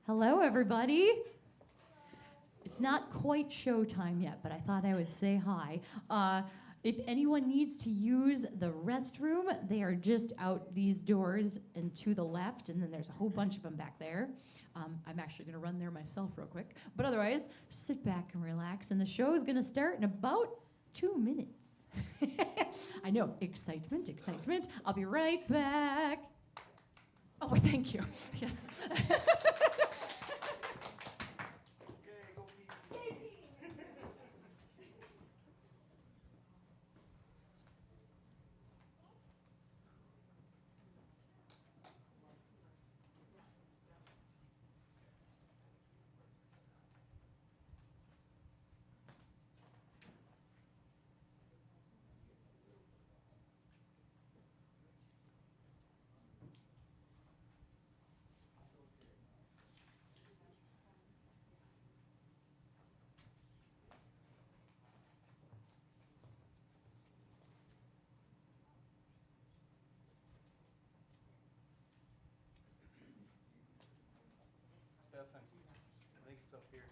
Hello, everybody. It's not quite showtime yet, but I thought I would say hi. If anyone needs to use the restroom, they are just out these doors and to the left, and then there's a whole bunch of them back there. I'm actually going to run there myself real quick. But otherwise, sit back and relax, and the show is going to start in about 2 minutes. I know, excitement, excitement. I'll be right back. Oh, thank you. Yes. Stefan, I think it's up here.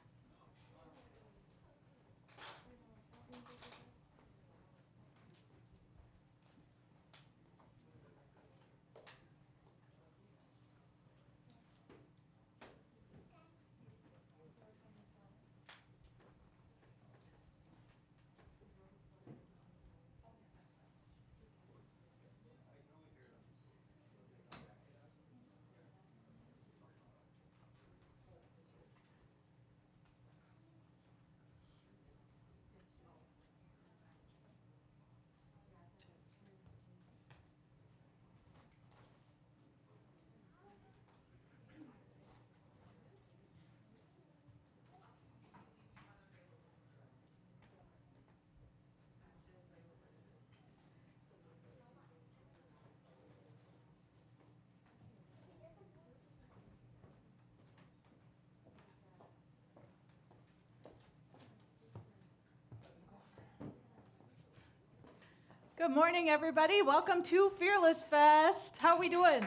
Good morning, everybody. Welcome to Fearless Fest. How are we doing?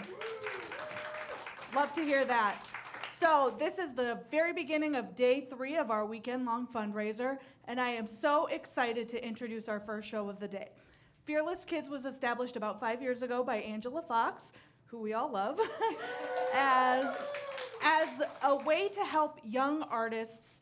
Love to hear that. So this is the very beginning of day 3 of our weekend-long fundraiser, and I am so excited to introduce our first show of the day. Fearless Kids was established about 5 years ago by Angela Fox, who we all love, as a way to help young artists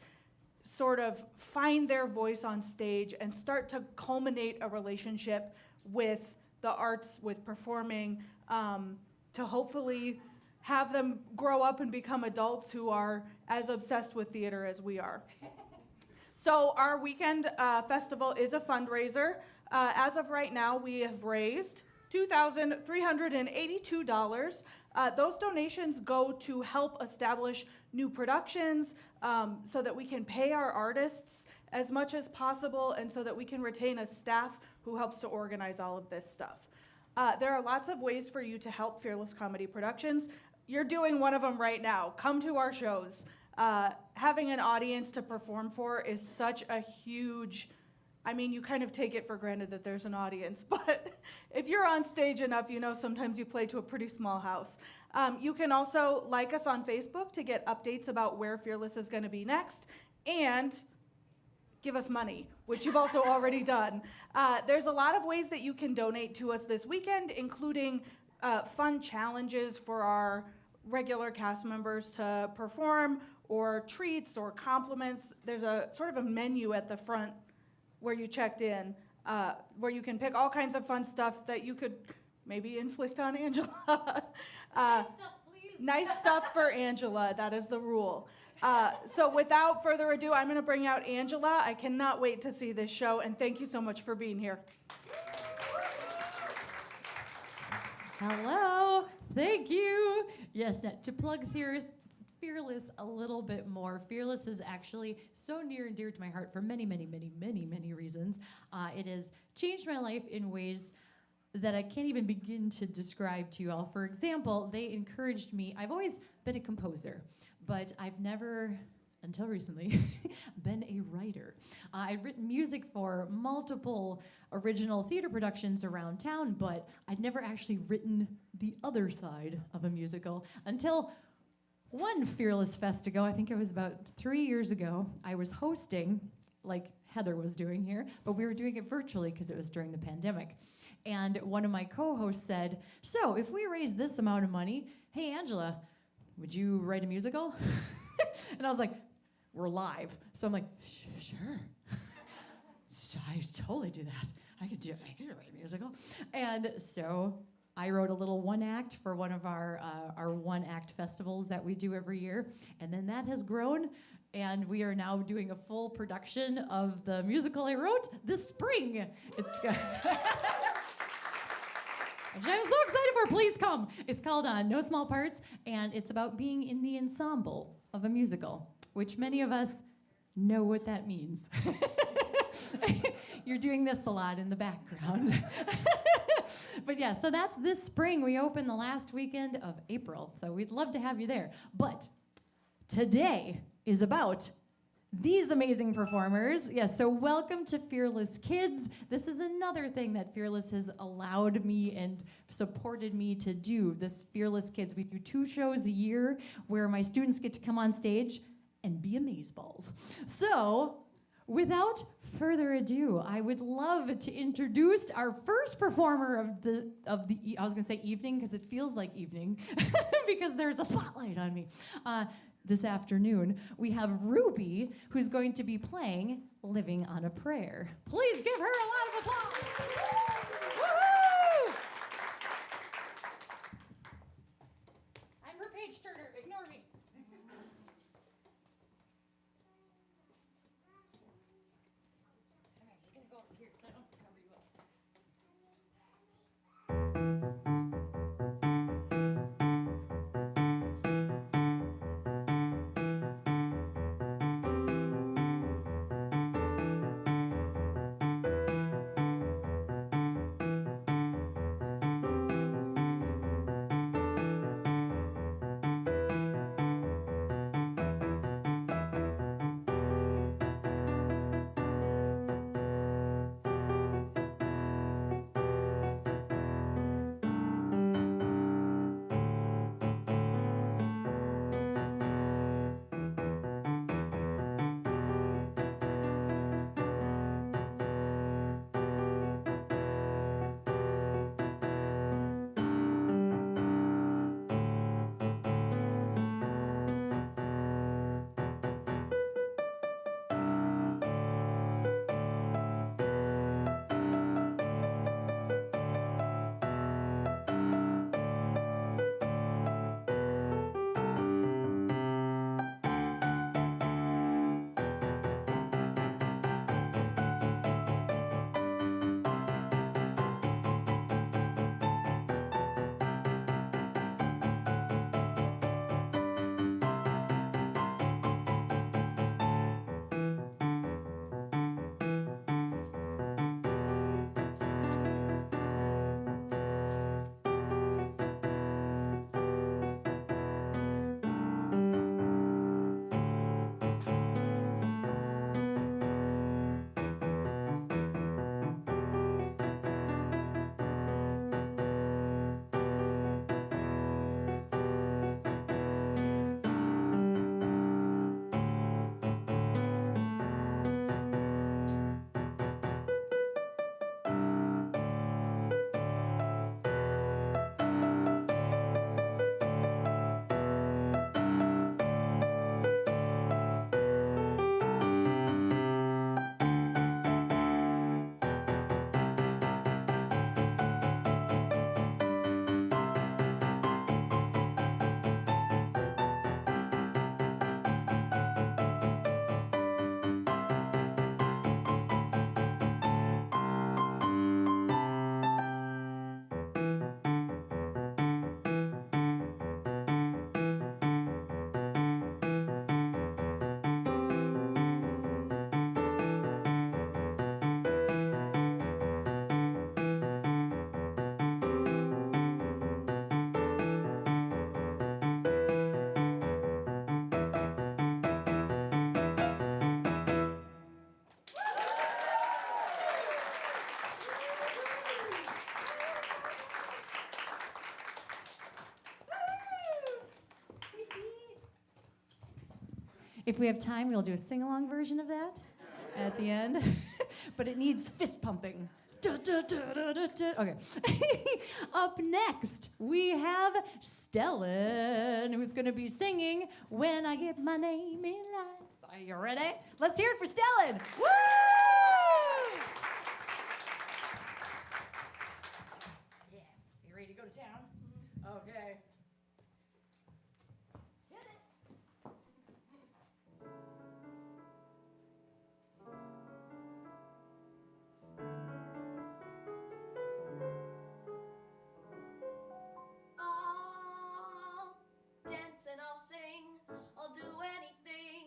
sort of find their voice on stage and start to culminate a relationship with the arts, with performing, to hopefully have them grow up and become adults who are as obsessed with theater as we are. So our weekend festival is a fundraiser. As of right now, we have raised $2,382. Those donations go to help establish new productions so that we can pay our artists as much as possible and so that we can retain a staff who helps to organize all of this stuff. There are lots of ways for you to help Fearless Comedy Productions. You're doing one of them right now. Come to our shows. Having an audience to perform for is such a huge, I mean, you kind of take it for granted that there's an audience, but if you're on stage enough, you know sometimes you play to a pretty small house. You can also like us on Facebook to get updates about where Fearless is going to be next, and give us money, which you've also already done. There's a lot of ways that you can donate to us this weekend, including fun challenges for our regular cast members to perform, or treats or compliments. There's a sort of a menu at the front where you checked in, where you can pick all kinds of fun stuff that you could maybe inflict on Angela. Nice stuff, please. Nice stuff for Angela, that is the rule. So without further ado, I'm gonna bring out Angela. I cannot wait to see this show, and thank you so much for being here. Hello. Thank you. Yes, now, to plug Fearless a little bit more. Fearless is actually so near and dear to my heart for many, many, many, many, many reasons. It has changed my life in ways that I can't even begin to describe to you all. For example, they encouraged me. I've always been a composer, but I've never, until recently, been a writer. I've written music for multiple original theater productions around town, but I'd never actually written the other side of a musical until one Fearless Fest ago, I think it was about 3 years ago, I was hosting, like Heather was doing here, but we were doing it virtually because it was during the pandemic. And one of my co-hosts said, so if we raise this amount of money, hey, Angela, would you write a musical? And I was like, we're live. So I'm like, sure. So I totally do that. I could write a musical. And so I wrote a little one act for one of our one act festivals that we do every year. And then that has grown. And we are now doing a full production of the musical I wrote this spring. It's which I'm so excited for. Please come. It's called No Small Parts, and it's about being in the ensemble of a musical, which many of us know what that means. You're doing this a lot in the background. But yeah, so that's this spring. We open the last weekend of April, so we'd love to have you there. But today is about these amazing performers. Yes, so welcome to Fearless Kids. This is another thing that Fearless has allowed me and supported me to do, this Fearless Kids. We do 2 shows a year where my students get to come on stage and be amazeballs. So, without further ado, I would love to introduce our first performer of the I was gonna say evening because it feels like evening because there's a spotlight on me. This afternoon, we have Ruby, who's going to be playing Living on a Prayer. Please give her a lot of applause. Woohoo! I'm her page turner, ignore me. Okay, you're gonna go over here so I don't cover you up. If we have time, we'll do a sing-along version of that at the end. But it needs fist pumping. Okay. Up next, we have Stellan, who's going to be singing When I Get My Name in Lights. Are you ready? Let's hear it for Stellan. Woo! Yeah. You ready to go to town? Okay. Hit it. I'll dance and I'll sing, I'll do anything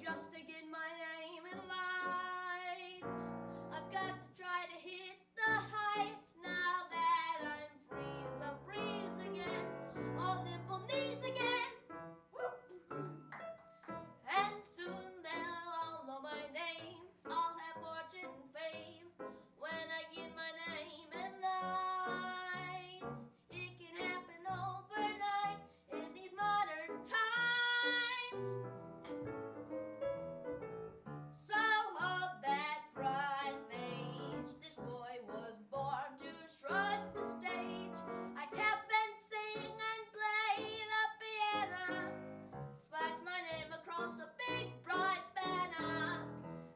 just to get my name in lights. I've got to try to hit the heights now that I'm free as a breeze again, all nimble knees again. And soon they'll all know my name, I'll have fortune and fame when I get my name in lights. It can happen overnight in these modern times. So hold that front page. This boy was born to strut the stage. I tap and sing and play the piano. Splash my name across a big bright banner.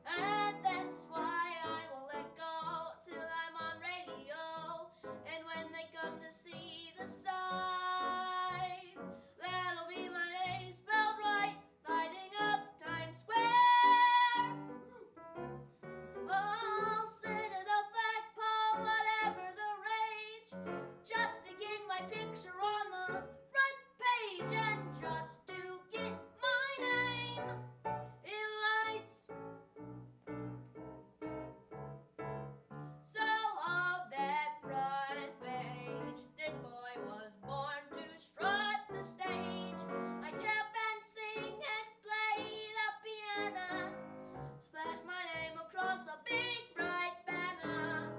And that's why I won't let go till I'm on radio. And when they come to see the sights, that'll be my name spelled right, lighting up Times Square. I'll sit at a flagpole, whatever the rage, just to get my picture on the front page and just to get my name in lights. So hold that front page. This boy was born to strut the stage. I tap and sing and play the piano. Splash my name across a big bright banner.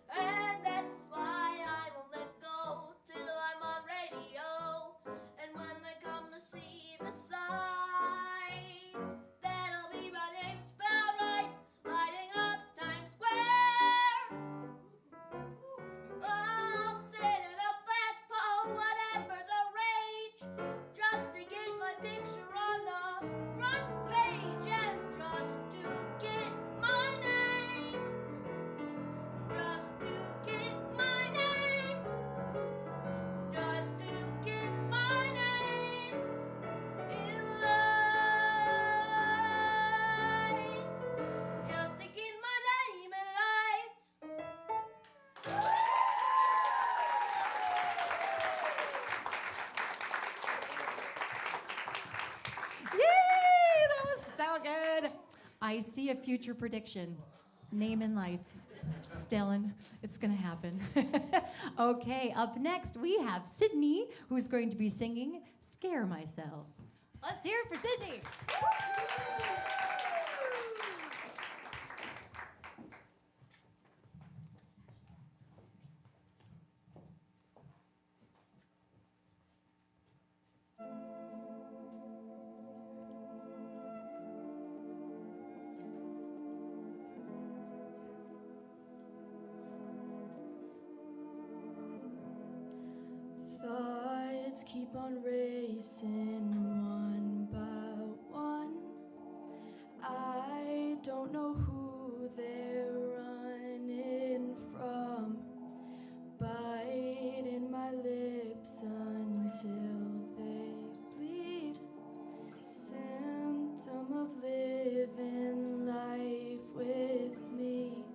And that's why I won't let go till I'm on radio. And when they come to see the sights, that'll be my name spelled right, lighting up Times Square. I'll sit at a flagpole, whatever the rage, just to get my picture on the front page and just to get my name. Just to get my name. Just to get my name in lights. Just to get my name in lights. Yay! That was so good. I see a future prediction. Name in lights. Stellan, it's gonna happen. Okay, up next we have Sydney, who's going to be singing Scare Myself. Let's hear it for Sydney. Thoughts keep on racing one by one. I don't know who they're running from. Biting my lips until they bleed. Symptom of living life with me.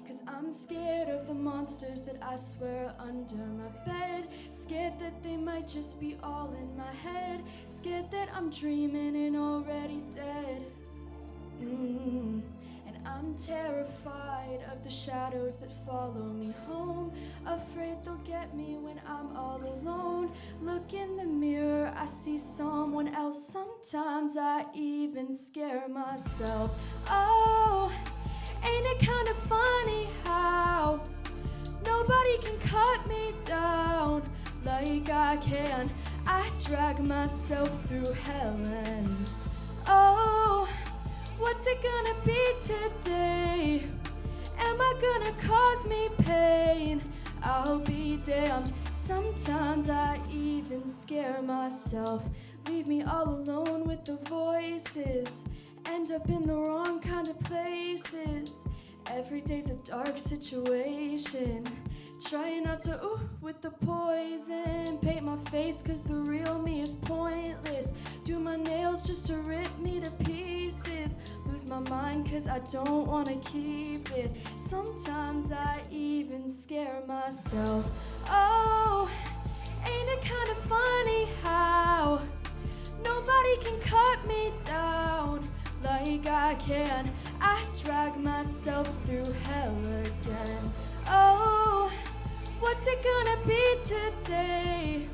'Cause I'm scared of the monsters that I swear are under my bed. Scared that they might just be all in my head. Scared that I'm dreaming and already dead. And I'm terrified of the shadows that follow me home. Afraid they'll get me when I'm all alone. Look in the mirror, I see someone else. Sometimes I even scare myself. Oh, ain't it kind of funny how nobody can cut me down like I can? I drag myself through hell and Oh, what's it gonna be today? Am I gonna cause me pain? I'll be damned. Sometimes I even scare myself. Leave me all alone with the voices. End up in the wrong kind of places. Every day's a dark situation. Trying not to with the poison. Paint my face cause the real me is pointless. Do my nails just to rip me to pieces. Lose my mind cause I don't wanna keep it. Sometimes I even scare myself. Oh, ain't it kinda funny how nobody can cut me down like I can? I drag myself through hell again. Oh, what's it gonna be today?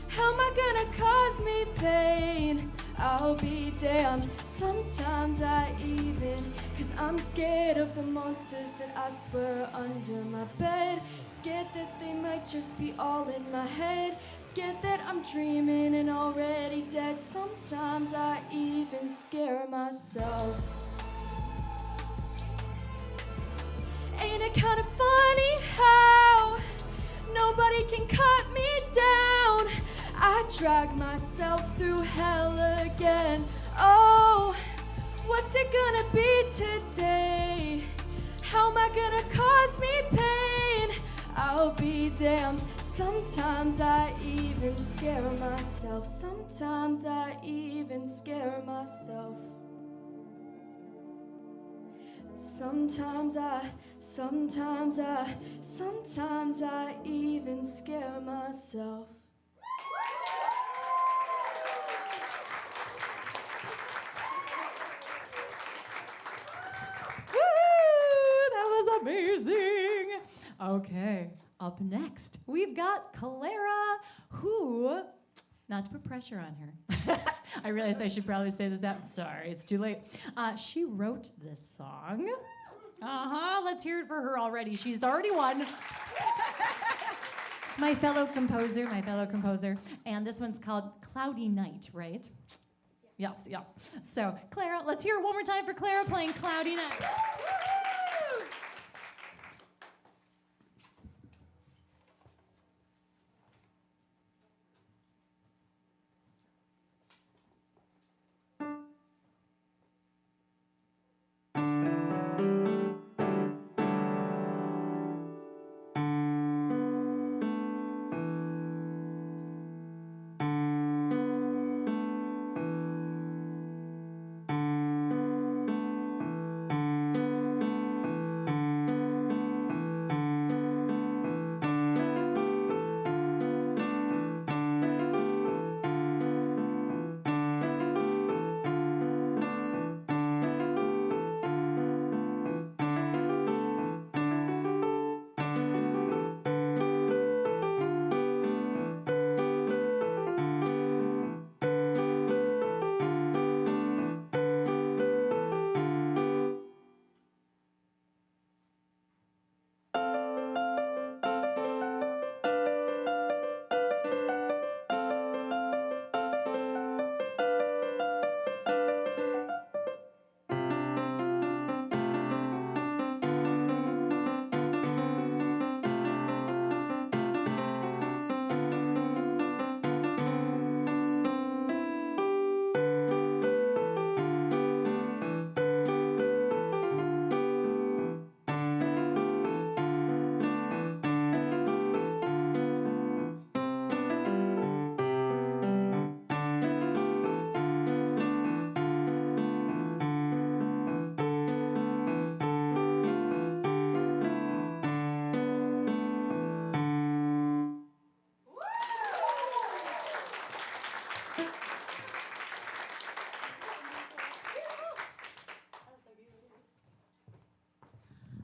How am I gonna cause me pain? I'll be damned. Sometimes I even, cause I'm scared of the monsters that I swear are under my bed. Scared that they might just be all in my head. Scared that I'm dreaming and already dead. Sometimes I even scare myself. Ain't it kinda funny how nobody can cut me down? I drag myself through hell again. Oh, what's it gonna be today? How am I gonna cause me pain? I'll be damned. Sometimes I even scare myself. Sometimes I even scare myself. Sometimes I even scare myself. Woo! That was amazing. Okay, up next, we've got Clara, who, not to put pressure on her, I realize I should probably say this out. Sorry, it's too late. She wrote this song. Let's hear it for her already. She's already won. my fellow composer. And this one's called Cloudy Night, right? Yes. So, Clara, let's hear it one more time for Clara playing Cloudy Night. Woo!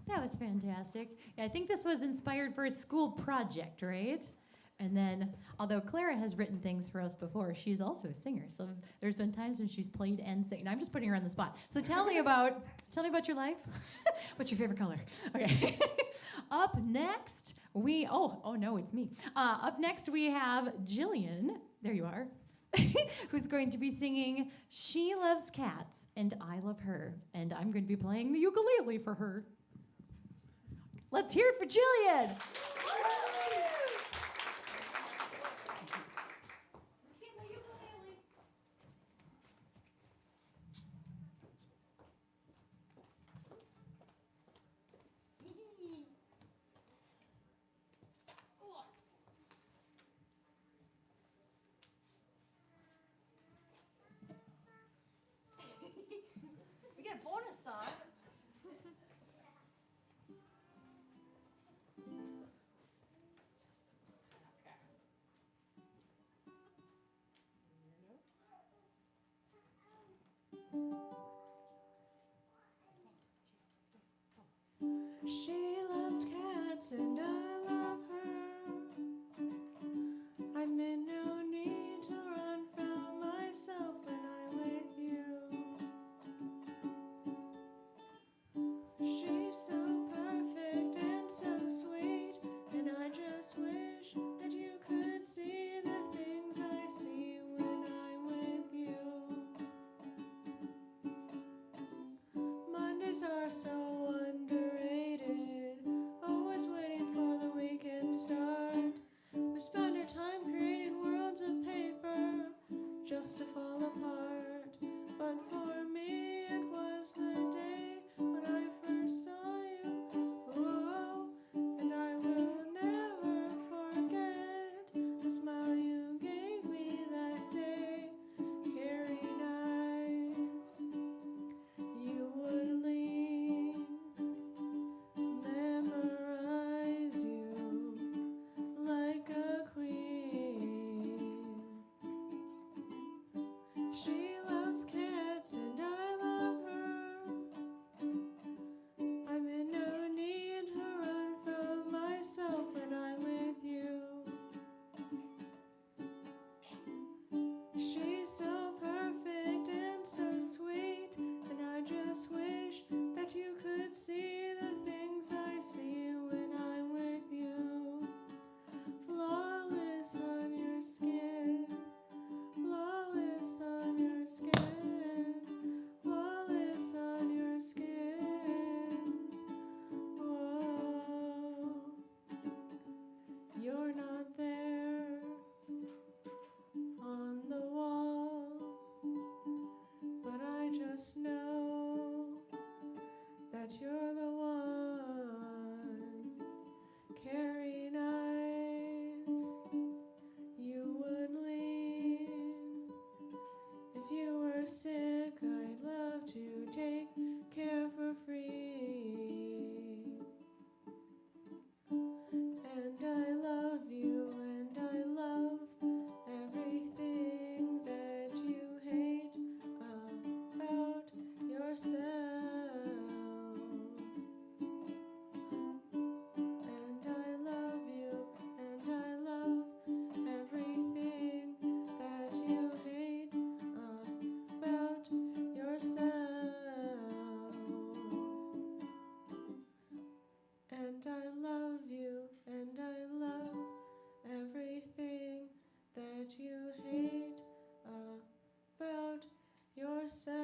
That was fantastic. Yeah, I think this was inspired for a school project, right? And then, although Clara has written things for us before, she's also a singer. So there's been times when she's played and sang. I'm just putting her on the spot. So tell me about your life. What's your favorite color? Okay. Up next, oh no, it's me. Up next we have Jillian. There you are. who's going to be singing She Loves Cats and I Love Her. And I'm going to be playing the ukulele for her. Let's hear it for Jillian. We get a bonus song. She loves cats and I love her. I'm in no need to run from myself when I'm with you. She's so perfect and so sweet, and I just wish that you could see the things I see when I'm with you. Mondays are so underrated, always waiting for the weekend start. We spend our time creating worlds of paper just to fall apart. But for me, it was the day when I first saw you. Oh, and I will never forget the smile you gave me that day. Caring eyes, you would lean, memorize you like a queen. She loves cats and I love her. I'm in no need to run from myself when I'm with you. She's so perfect and so sweet, and I just wish that you could see the things I see when I'm with you. Flawless on your skin, flawless on your skin, flawless on your skin. Whoa, you're not there on the wall, but I just know that you're the one. Carrying eyes, you would lean. If you were sick, I'd love to take care for free. And I love you, and I love everything that you hate about yourself. And I love you, and I love everything that you hate about yourself. And I love you, and I love everything that you hate about yourself.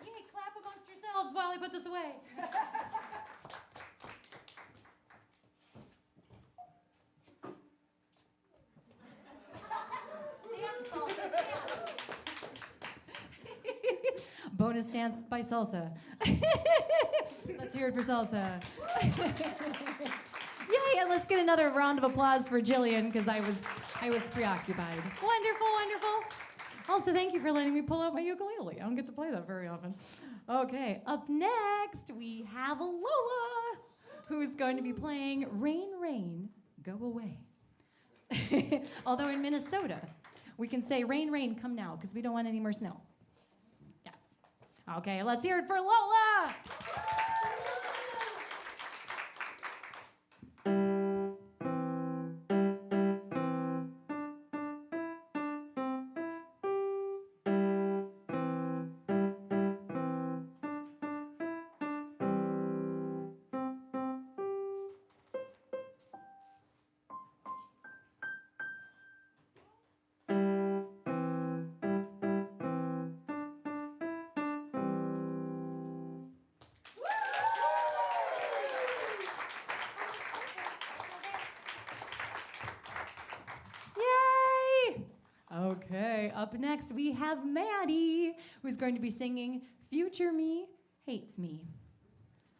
Yay, clap amongst yourselves while I put this away. Bonus dance by Salsa. Let's hear it for Salsa. Yay, and let's get another round of applause for Jillian, because I was preoccupied. Wonderful, wonderful. Also, thank you for letting me pull out my ukulele. I don't get to play that very often. Okay, up next, we have Lola, who's going to be playing Rain, Rain, Go Away. Although in Minnesota, we can say rain, rain, come now, because we don't want any more snow. Yes. Okay, let's hear it for Lola. Okay, up next we have Maddie, who's going to be singing Future Me Hates Me.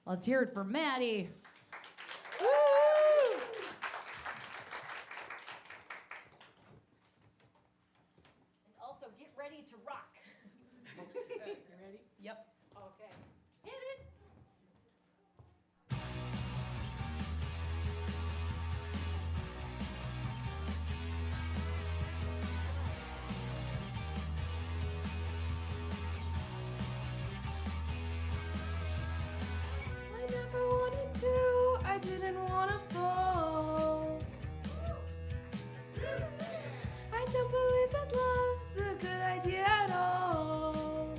Let's hear it for Maddie. Woo! And also get ready to rock. You ready? Yep. Okay. Hit it. I never wanted to, I didn't wanna fall. I don't believe that love's a good idea at all.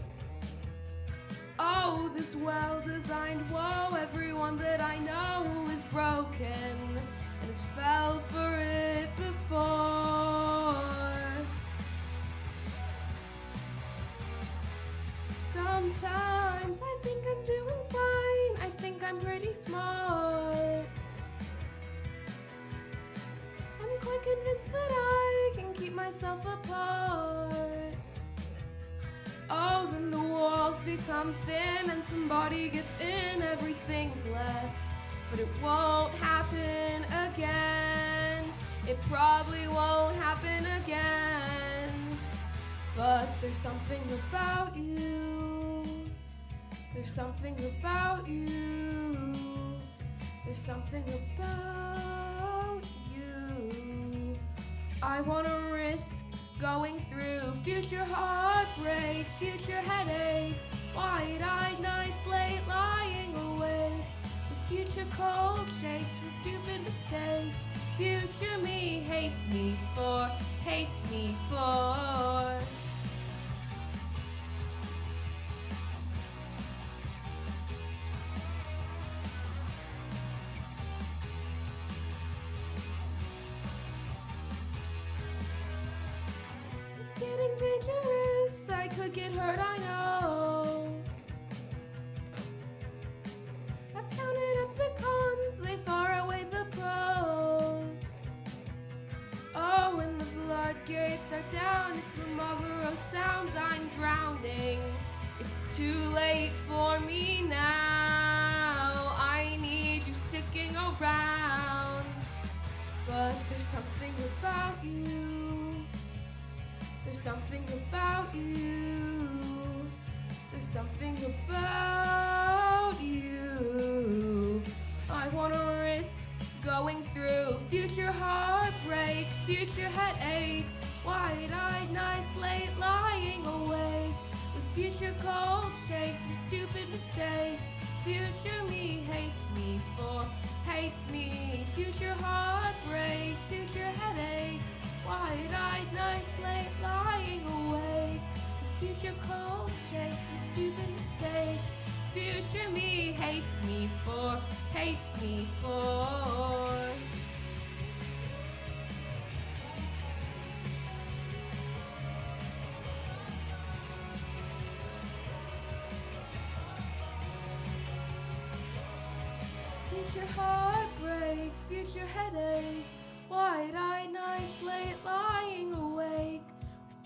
Oh, this well-designed woe, everyone that I know is broken and has fell for it before. Sometimes I think I'm doing fine, I think I'm pretty smart. I'm quite convinced that I can keep myself apart. Oh, then the walls become thin and somebody gets in, everything's less. But it won't happen again. It probably won't happen again. But there's something about you. There's something about you. There's something about you. I wanna risk going through future heartbreak, future headaches, wide-eyed nights late lying awake, with future cold shakes from stupid mistakes. Future me hates me for, hates me for. It's getting dangerous, I could get hurt, I know. I've counted up the cons, they far outweigh the pros. Oh, when the floodgates are down, it's the Marlboro sounds, I'm drowning. It's too late for me now, I need you sticking around. But there's something about you. There's something about you. There's something about you. I wanna risk going through future heartbreak, future headaches, wide-eyed nights late lying awake, with future cold shakes from stupid mistakes. Future me hates me for, hates me. Future heartbreak, future headaches, wide-eyed nights late lying awake, with future cold shakes from stupid mistakes. Future me hates me for, hates me for. Future heartbreak, future headaches, wide-eyed nights late lying awake,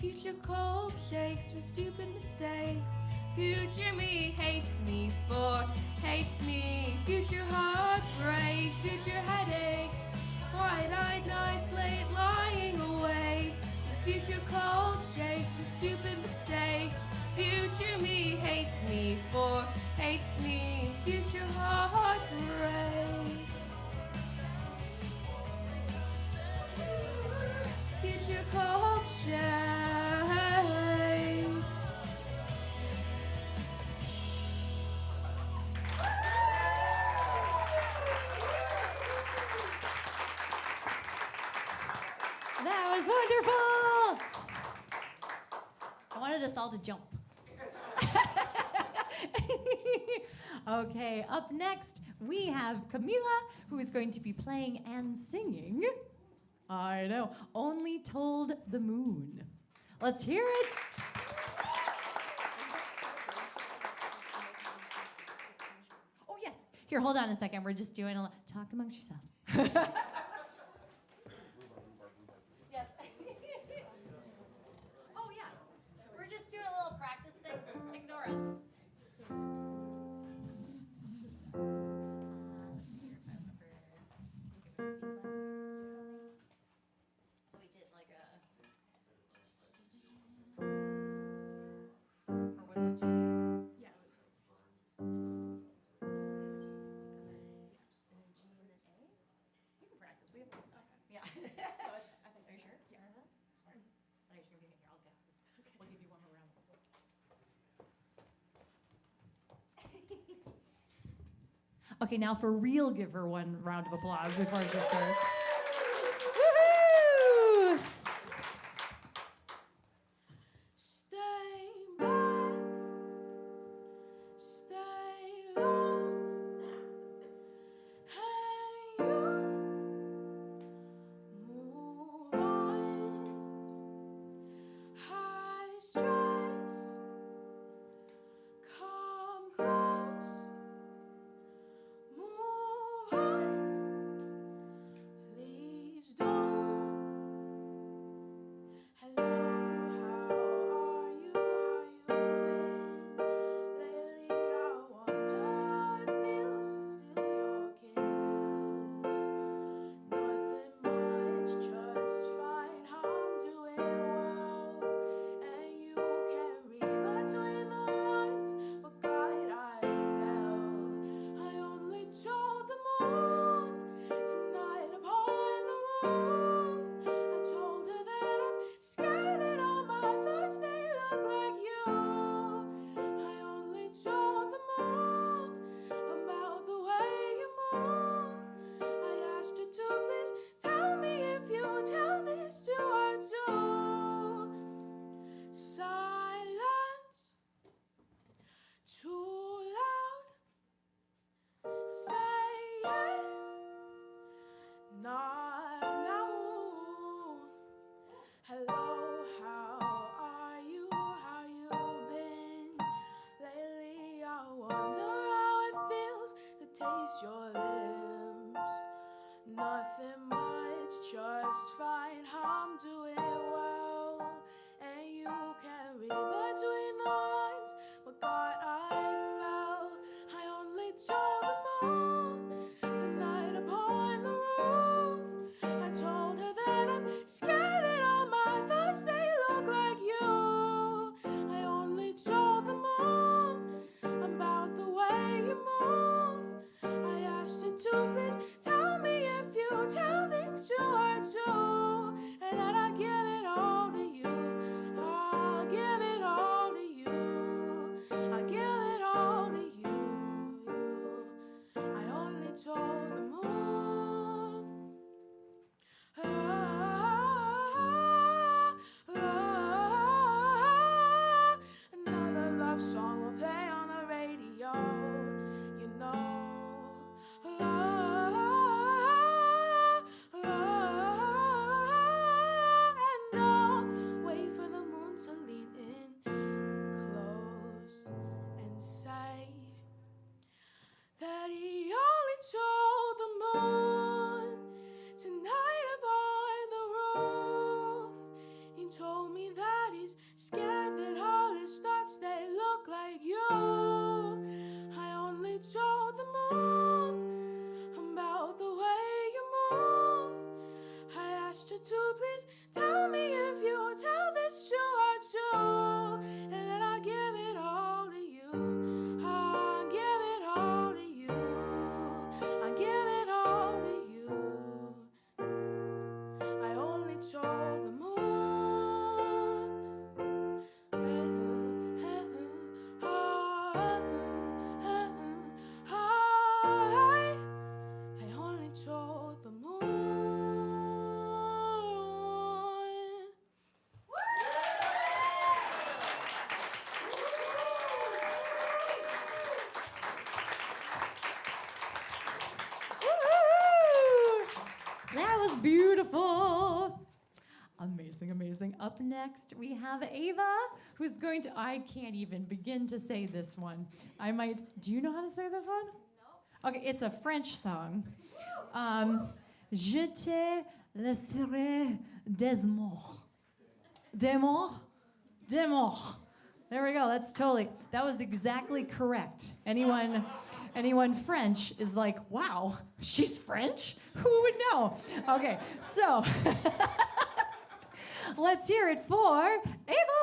with future cold shakes from stupid mistakes. Future me hates me for, hates me. Future heartbreak, future headaches, wide-eyed nights late lying awake, with future cold shakes from stupid mistakes. Future me hates me for, hates me. Future heartbreak, future cold shakes. That was wonderful. I wanted us all to jump. Okay, up next we have Camila, who is going to be playing and singing, I know, Only Told the Moon. Let's hear it. Oh, yes. Here, hold on a second. We're just doing a talk amongst yourselves. Yes. Okay, now for real, give her one round of applause before it just starts. Woohoo! Stay back, stay long. Hey, you move on. High stress, come close. Move on, please don't. Hello, how are you? How you been? Lately I wonder how it feels to steal your kiss. Nothing much, just fine. I'm doing well, and you can read between the lines. But God, I fell. I only told the moon tonight upon the roof. I told her that I'm scared that all my thoughts they look like you. I only told the moon about the way you move. I asked her to please tell me if you tell this to her too. Silence, too loud. Say it, not now. Hello, how are you? How you been? Lately I wonder how it feels to taste your lips. Nothing much, just fine. I'm doing well, and you can read between the lines. But God, I fell. I only told the moon tonight upon the roof. I told her that I'm scared that all my thoughts they look like you. I only told the moon about the way you move. I asked her to please tell me if you tell things to her too, and that I give it all to you. I'll give it all to you. I give it all to you. I only told the moon. Another love song will play on the radio, you know. And I'll wait for the moon to lean in close and say that he only told the moon tonight upon the roof. He told me that he's scared that all his thoughts they look like you. I only told the moon about the way you move. I asked her to please tell me if you tell this to her too, and then I give it all to you. I give it all to you. I give it all to you. I only told the moon. I only told the moon. Woohoo! That was beautiful. Amazing, amazing. Up next, we have Ava, who's going to, I can't even begin to say this one. Do you know how to say this one? No. Okay, it's a French song. Je te laisserai des morts. Des morts? Des morts. There we go. That was exactly correct. Anyone French is like, wow, she's French? Who would know? Okay, so let's hear it for Ava.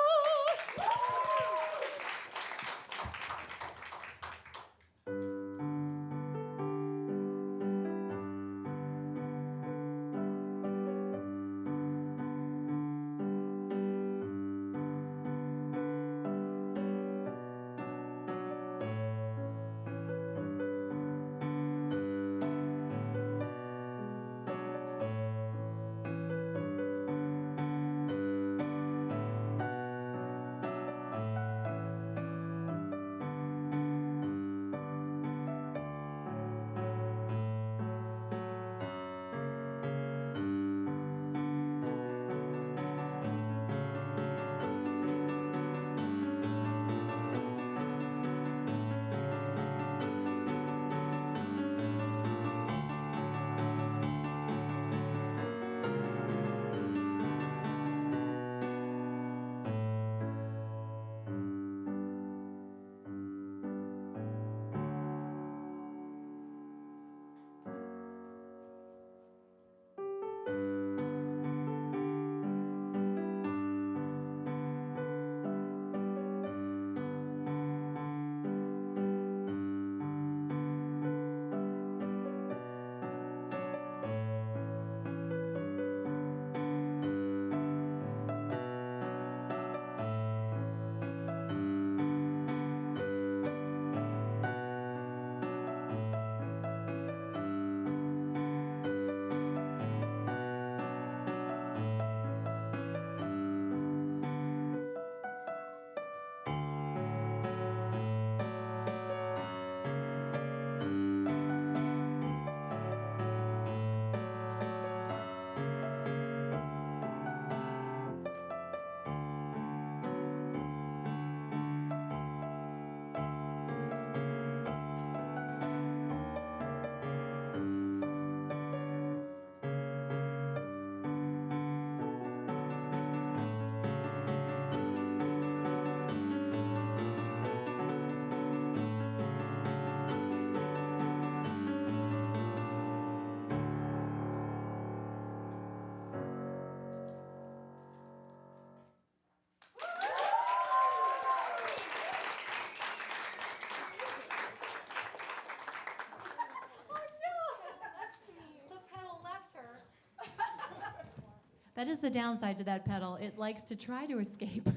That is the downside to that pedal. It likes to try to escape.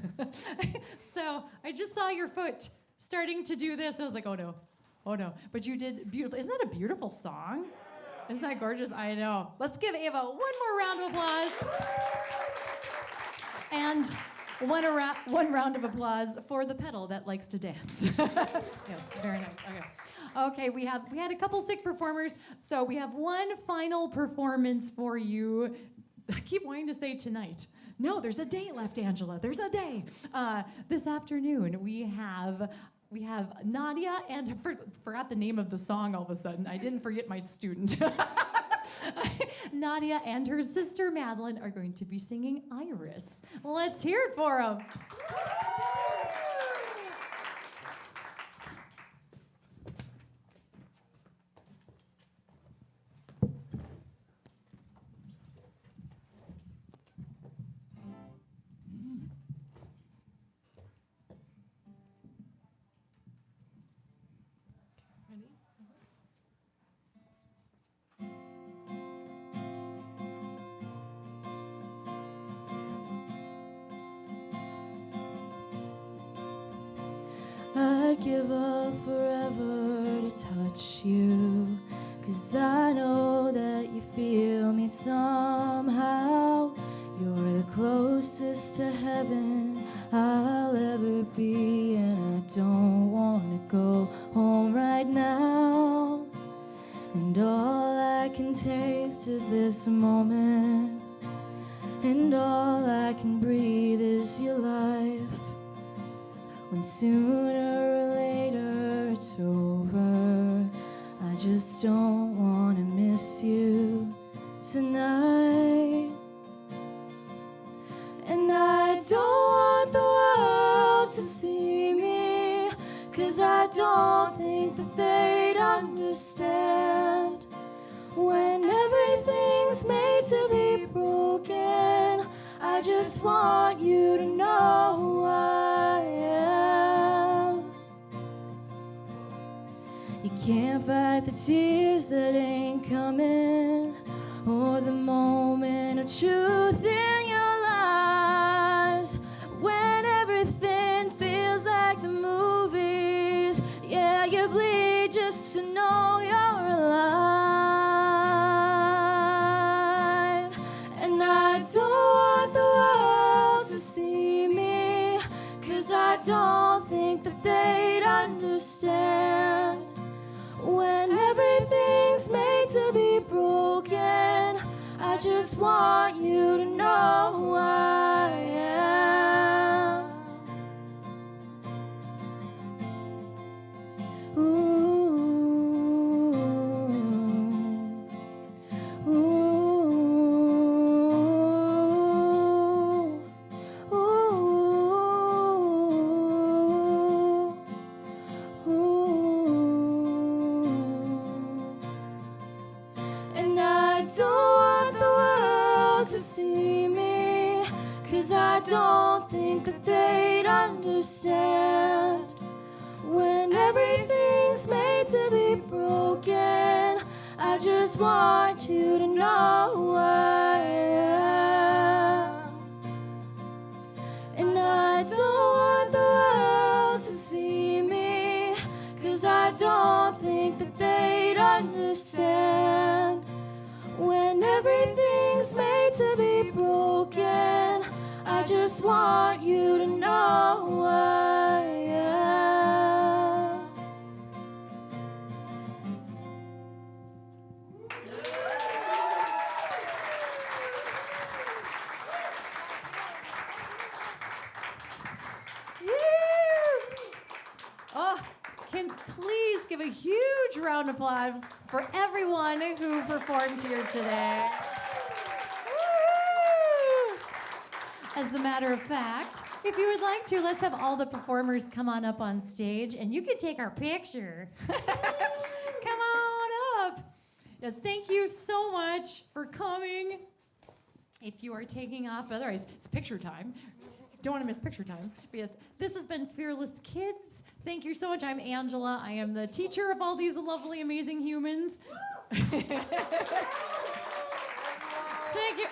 So I just saw your foot starting to do this. I was like, oh no. But you did beautiful. Isn't that a beautiful song? Isn't that gorgeous? I know. Let's give Ava one more round of applause. And one round of applause for the pedal that likes to dance. Yes, very nice. Okay, we had a couple sick performers, so we have one final performance for you. I keep wanting to say tonight. No, there's a day left, Angela. There's a day. This afternoon we have Nadia, and I forgot the name of the song all of a sudden. I didn't forget my student. Nadia and her sister Madeline are going to be singing Iris. Let's hear it for them. I'd give up forever to touch you, 'cause I know that you feel me somehow. You're the closest to heaven I'll ever be, and I don't wanna go home right now. And all I can taste is this moment, and all I can breathe is your life. When sooner or later it's over, I just don't wanna miss you tonight. And I don't want the world to see me, 'cause I don't think that they'd understand. When everything's made to be broken, I just want you to know who I am. You can't fight the tears that ain't coming, or the moment of truth in your lives. When everything feels like the movies, yeah, you bleed just to know you're alive. And I don't want the world to see me, 'cause I don't think that they'd understand. When everything's made to be broken, I just want you to know who I am. Ooh, ooh, ooh, ooh. And I don't want the world to see me, 'cause I don't think that they'd understand. When everything's made to be broken, I just want you to know who I am. And I don't want the world to see me, 'cause I don't think that they'd understand. When everything's made to be broken, I just want you to know who I am. Oh, can please give a huge round of applause for everyone who performed here today. Woo! As a matter of fact, if you would like to, let's have all the performers come on up on stage and you can take our picture. Come on up. Yes, thank you so much for coming. If you are taking off, otherwise it's picture time. Don't want to miss picture time. But yes, this has been Fearless Kids. Thank you so much. I'm Angela. I am the teacher of all these lovely, amazing humans. Thank you.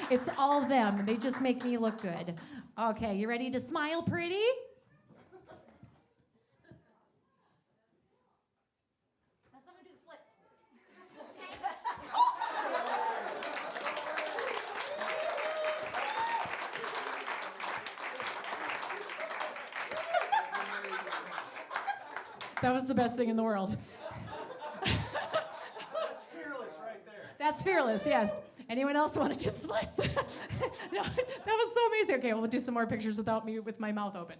It's all them. They just make me look good. Okay, you ready to smile pretty? Now someone do the splits. That was the best thing in the world. That's fearless right there. That's fearless, yes. Anyone else want to do splits? No, that was so amazing. Okay, we'll do some more pictures without me with my mouth open.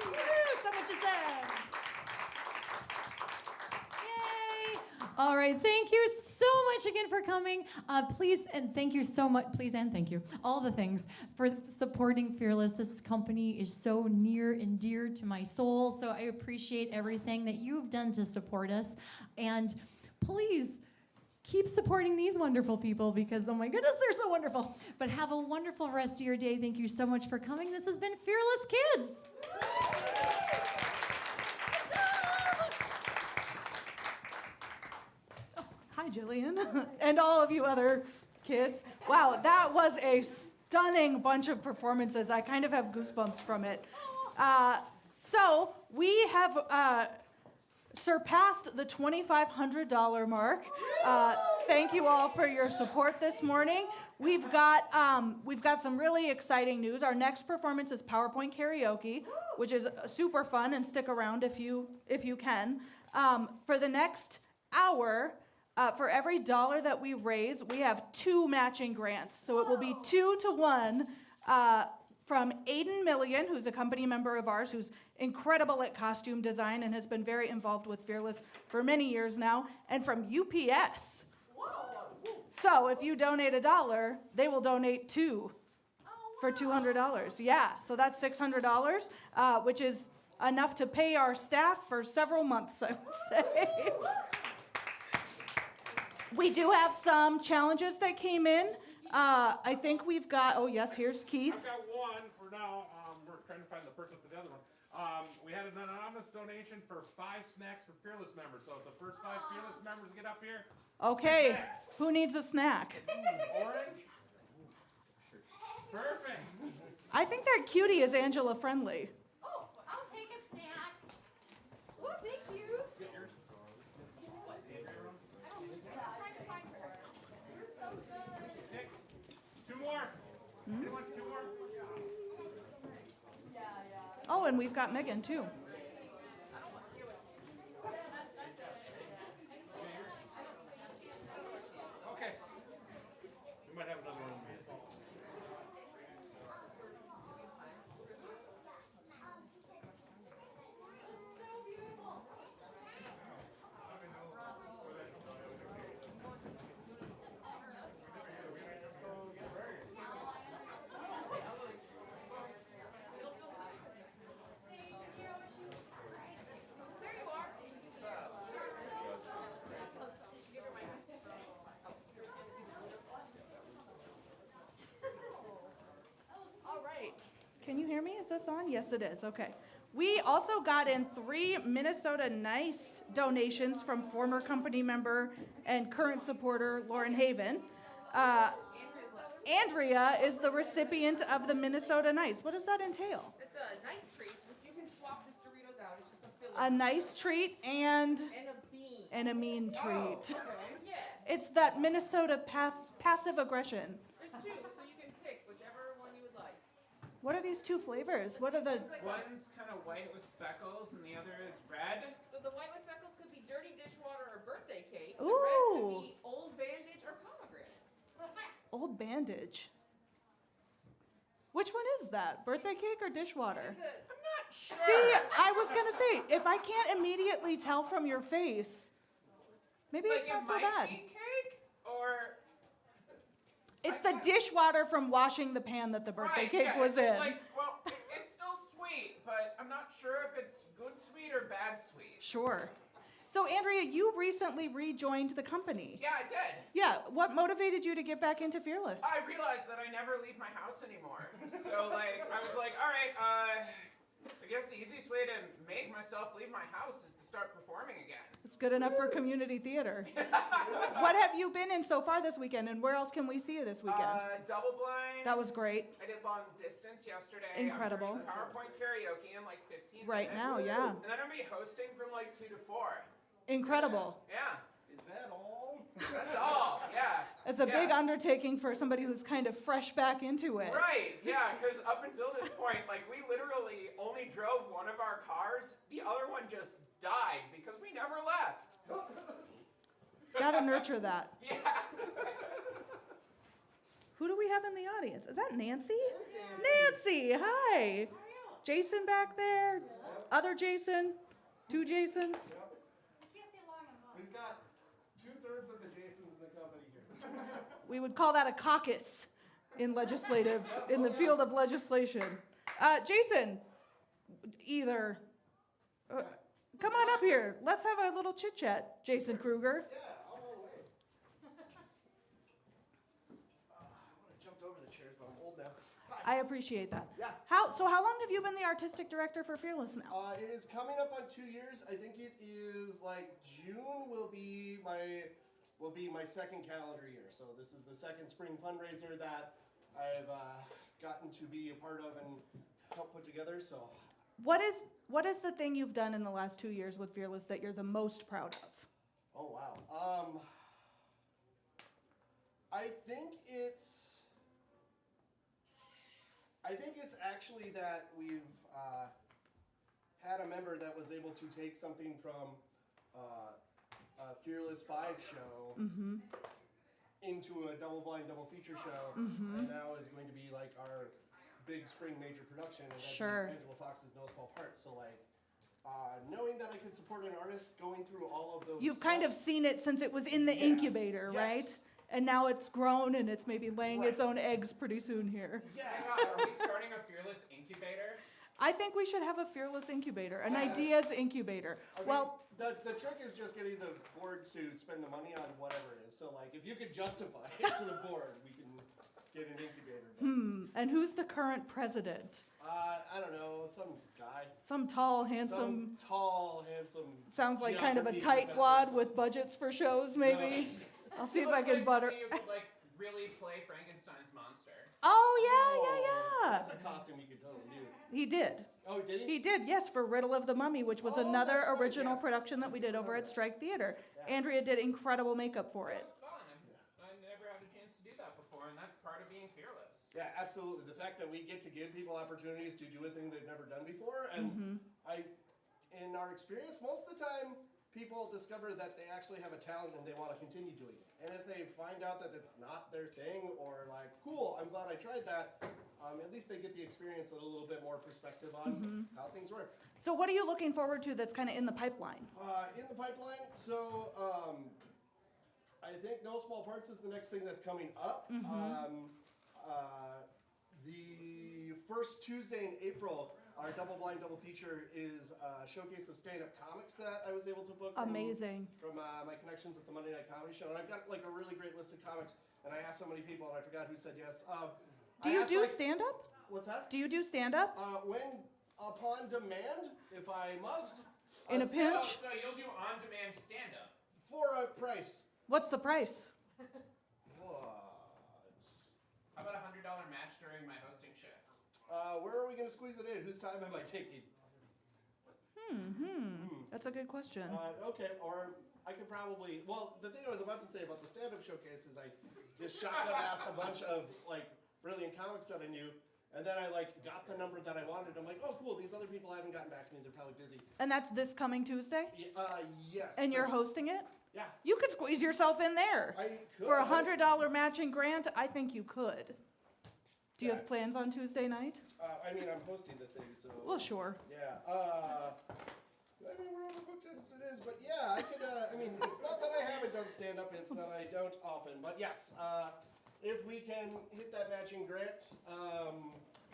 Woo, so much is there. Yay. All right, thank you so much again for coming. Please and thank you so much. Please and thank you. All the things for supporting Fearless. This company is so near and dear to my soul, so I appreciate everything that you've done to support us. And please keep supporting these wonderful people because, oh my goodness, they're so wonderful. But have a wonderful rest of your day. Thank you so much for coming. This has been Fearless Kids. Hi, Jillian, and all of you other kids. Wow, that was a stunning bunch of performances. I kind of have goosebumps from it. So we have surpassed the $2,500 mark. Thank you all for your support this morning. We've got some really exciting news. Our next performance is PowerPoint karaoke, which is super fun, and stick around if you can. For the next hour. For every dollar that we raise, we have 2 matching grants. So it will be 2 to 1 from Aiden Million, who's a company member of ours, who's incredible at costume design and has been very involved with Fearless for many years now, and from UPS. So if you donate $1, they will donate 2 for $200. Yeah, so that's $600, which is enough to pay our staff for several months, I would say. We do have some challenges that came in. I think we've got, oh yes, here's Keith. I've got one for now. We're trying to find the person for the other one. We had an anonymous donation for 5 snacks for Fearless members. So if the first 5 Fearless members get up here. Okay, who needs a snack? Orange. Perfect. I think that cutie is Angela friendly. Oh, I'll take a snack. Oh, thank you. Get yours. Nick, 2 more. Anyone? 2 more? Oh, and we've got Megan too. Okay. We might have another one. All right. Can you hear me? Is this on? Yes, it is. Okay. We also got in 3 Minnesota Nice donations from former company member and current supporter Lauren Haven. Andrea is the recipient of the Minnesota Nice. What does that entail? It's a nice treat. You can swap this Doritos out. It's just a filling. A nice treat and And a bean. a mean treat. Yeah. It's that Minnesota passive aggression. There's 2, so you can pick whichever one you would like. What are these 2 flavors? What are the... One's kind of white with speckles, and the other is red. So the white with speckles could be dirty dishwater or birthday cake. The Ooh. red could be old bandage or pomegranate. Old Bandage. Which one is that? Birthday cake or dishwater? I'm not sure. See, I was gonna say, if I can't immediately tell from your face, maybe Like it's it not so might bad. be cake, or It's the dishwater from washing the pan that the birthday right, cake yeah, was in. it's like, well, it's still sweet, but I'm not sure if it's good sweet or bad sweet. Sure. So Andrea, you recently rejoined the company. Yeah, I did. Yeah, what motivated you to get back into Fearless? I realized that I never leave my house anymore. So like, I was like, all right, I guess the easiest way to make myself leave my house is to start performing again. It's good enough for community theater. What have you been in so far this weekend, and where else can we see you this weekend? Double blind. That was great. I did long distance yesterday. Incredible. I'm doing PowerPoint karaoke in like 15 Right minutes. now, yeah. And then I'm gonna be hosting from like 2 to 4. Incredible. Yeah. Is that all? That's all. Yeah. It's a Yeah. big undertaking for somebody who's kind of fresh back into it. Right, yeah, because up until this point, like, we literally only drove one of our cars. The other one just died because we never left. Gotta nurture that. Yeah. Who do we have in the audience? Is that Nancy? Nancy, hi. Jason back there? Other Jason? Two Jasons? We've got 2/3 of the Jasons in the company here. We would call that a caucus in the field of legislation. Jason, either, come on up here. Let's have a little chit chat, Jason Kruger. Yeah, all the way. I would have jumped over the chairs, but I'm old now. I appreciate that. Yeah. So how long have you been the artistic director for Fearless now? It is coming up on 2 years. I think it is like June will be my second calendar year. So this is the second spring fundraiser that I've gotten to be a part of and help put together. So What is the thing you've done in the last 2 years with Fearless that you're the most proud of? oh wow. I think it's actually that we've had a member that was able to take something from a Fearless 5 show into a double blind double feature show, and now is going to be like our big spring major production. And that'd be Sure. Angela Fox's No Small Parts. So like knowing that I could support an artist going through all of those. You've kind of steps- seen it since it was in the Yeah. incubator, Yes. right? And now it's grown and it's maybe laying its Right. own eggs pretty soon here. Hang Yeah. on, are we starting a Fearless incubator? I think we should have a Fearless incubator, an Yeah. ideas incubator. I mean, Well, the trick is just getting the board to spend the money on whatever it is. So like, if you could justify it to the board, we can get an incubator. But, and who's the current president? I don't know, some guy, Some tall, handsome, some tall, handsome. sounds like kind of a geography tightwad professor. with budgets for shows, maybe. I'll see if I Looks can like butter. somebody who could, like, really play Frankenstein's monster. Oh, yeah. That's a costume you could totally do. He did. Oh, did he? He did, yes, for Riddle of the Mummy, which was Oh, another that's right, original yes. production that we did over at Yeah. Strike Theater. Yeah. Andrea did incredible makeup for It it. was fun. I never had a chance to do that before, and that's part of being fearless. Yeah, absolutely. The fact that we get to give people opportunities to do a thing they've never done before, and in our experience, most of the time, people discover that they actually have a talent and they want to continue doing it. And if they find out that it's not their thing, or like, cool, I'm glad I tried that, at least they get the experience and a little bit more perspective on how things work. So what are you looking forward to that's kind of in the pipeline? In the pipeline, so I think No Small Parts is the next thing that's coming up. The first Tuesday in April, our double blind double feature is a showcase of stand-up comics that I was able to book. Amazing. From my connections at the Monday Night Comedy Show, and I've got like a really great list of comics. And I asked so many people, and I forgot who said yes. Do I you asked, do like, stand-up? What's that? Do you do stand-up? When upon demand, if I must. In a stand-up pinch? So you'll do on-demand stand-up. for a price. What's the price? It's How about a $100 match during my hosting shift? where are we going to squeeze it in? Whose time am I taking? That's a good question. Okay, or I could probably. Well, the thing I was about to say about the stand-up showcase is I just shotgun asked a bunch of like brilliant comics that I knew, and then I like got the number that I wanted. I'm like, oh, cool. These other people haven't gotten back to me. They're probably busy. And that's this coming Tuesday? Yes. And you're hosting it? Yeah. You could squeeze yourself in there. I could. For a $100 matching grant, I think you could. Do you have That's- plans on Tuesday night? I mean, I'm hosting the thing, so. Well, sure. Yeah. I mean, we're overbooked as it is, but yeah, I could. I mean, it's not that I haven't done stand-up; it's that I don't often. But yes, if we can hit that matching grant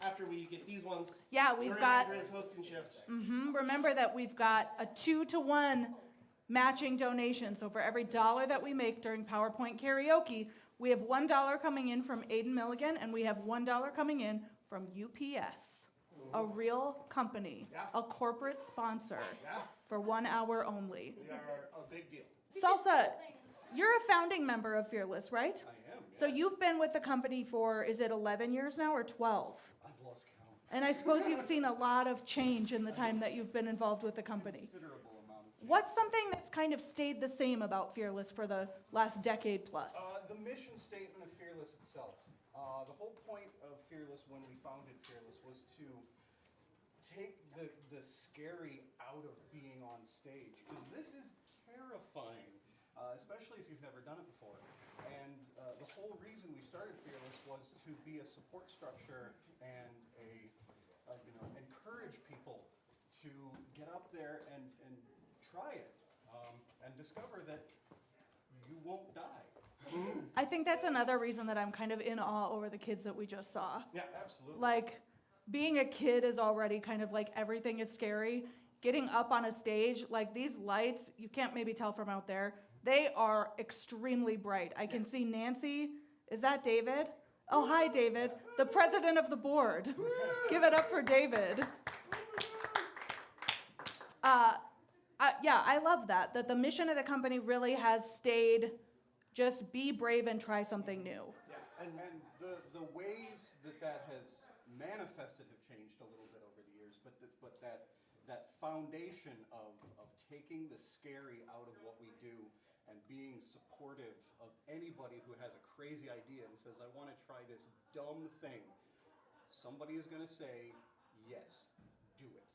after we get these ones. Yeah, we've during got. Andrea's hosting shift. Remember that we've got a 2-to-1 matching donation. So for every dollar that we make during PowerPoint karaoke, we have $1 coming in from Aiden Milligan, and we have $1 coming in from UPS. a real company, Yeah. a corporate sponsor Yeah, for 1 hour only. we are a big deal. Salsa, you're a founding member of Fearless, right? I am. So you've been with the company for, is it 11 years now or 12? I've lost count. And I suppose you've seen a lot of change in the time that you've been involved with the company. Considerable amount of change. What's something that's kind of stayed the same about Fearless for the last decade plus? The mission statement of Fearless itself. The whole point of Fearless when we founded Fearless was to take the scary out of being on stage, because this is terrifying, especially if you've never done it before. And the whole reason we started Fearless was to be a support structure and encourage people to get up there and try it, and discover that you won't die. I think that's another reason that I'm kind of in awe over the kids that we just saw. Yeah, absolutely. Like, being a kid is already kind of like everything is scary. Getting up on a stage, like these lights, you can't maybe tell from out there, they are extremely bright. I can see Nancy. Is that David? Oh, hi, David, the president of the board. Give it up for David. Yeah, I love that the mission of the company really has stayed just be brave and try something new. Yeah, and the ways that has manifested have changed a little bit over the years, but that foundation of taking the scary out of what we do and being supportive of anybody who has a crazy idea and says, I want to try this dumb thing, somebody is going to say, yes, do it.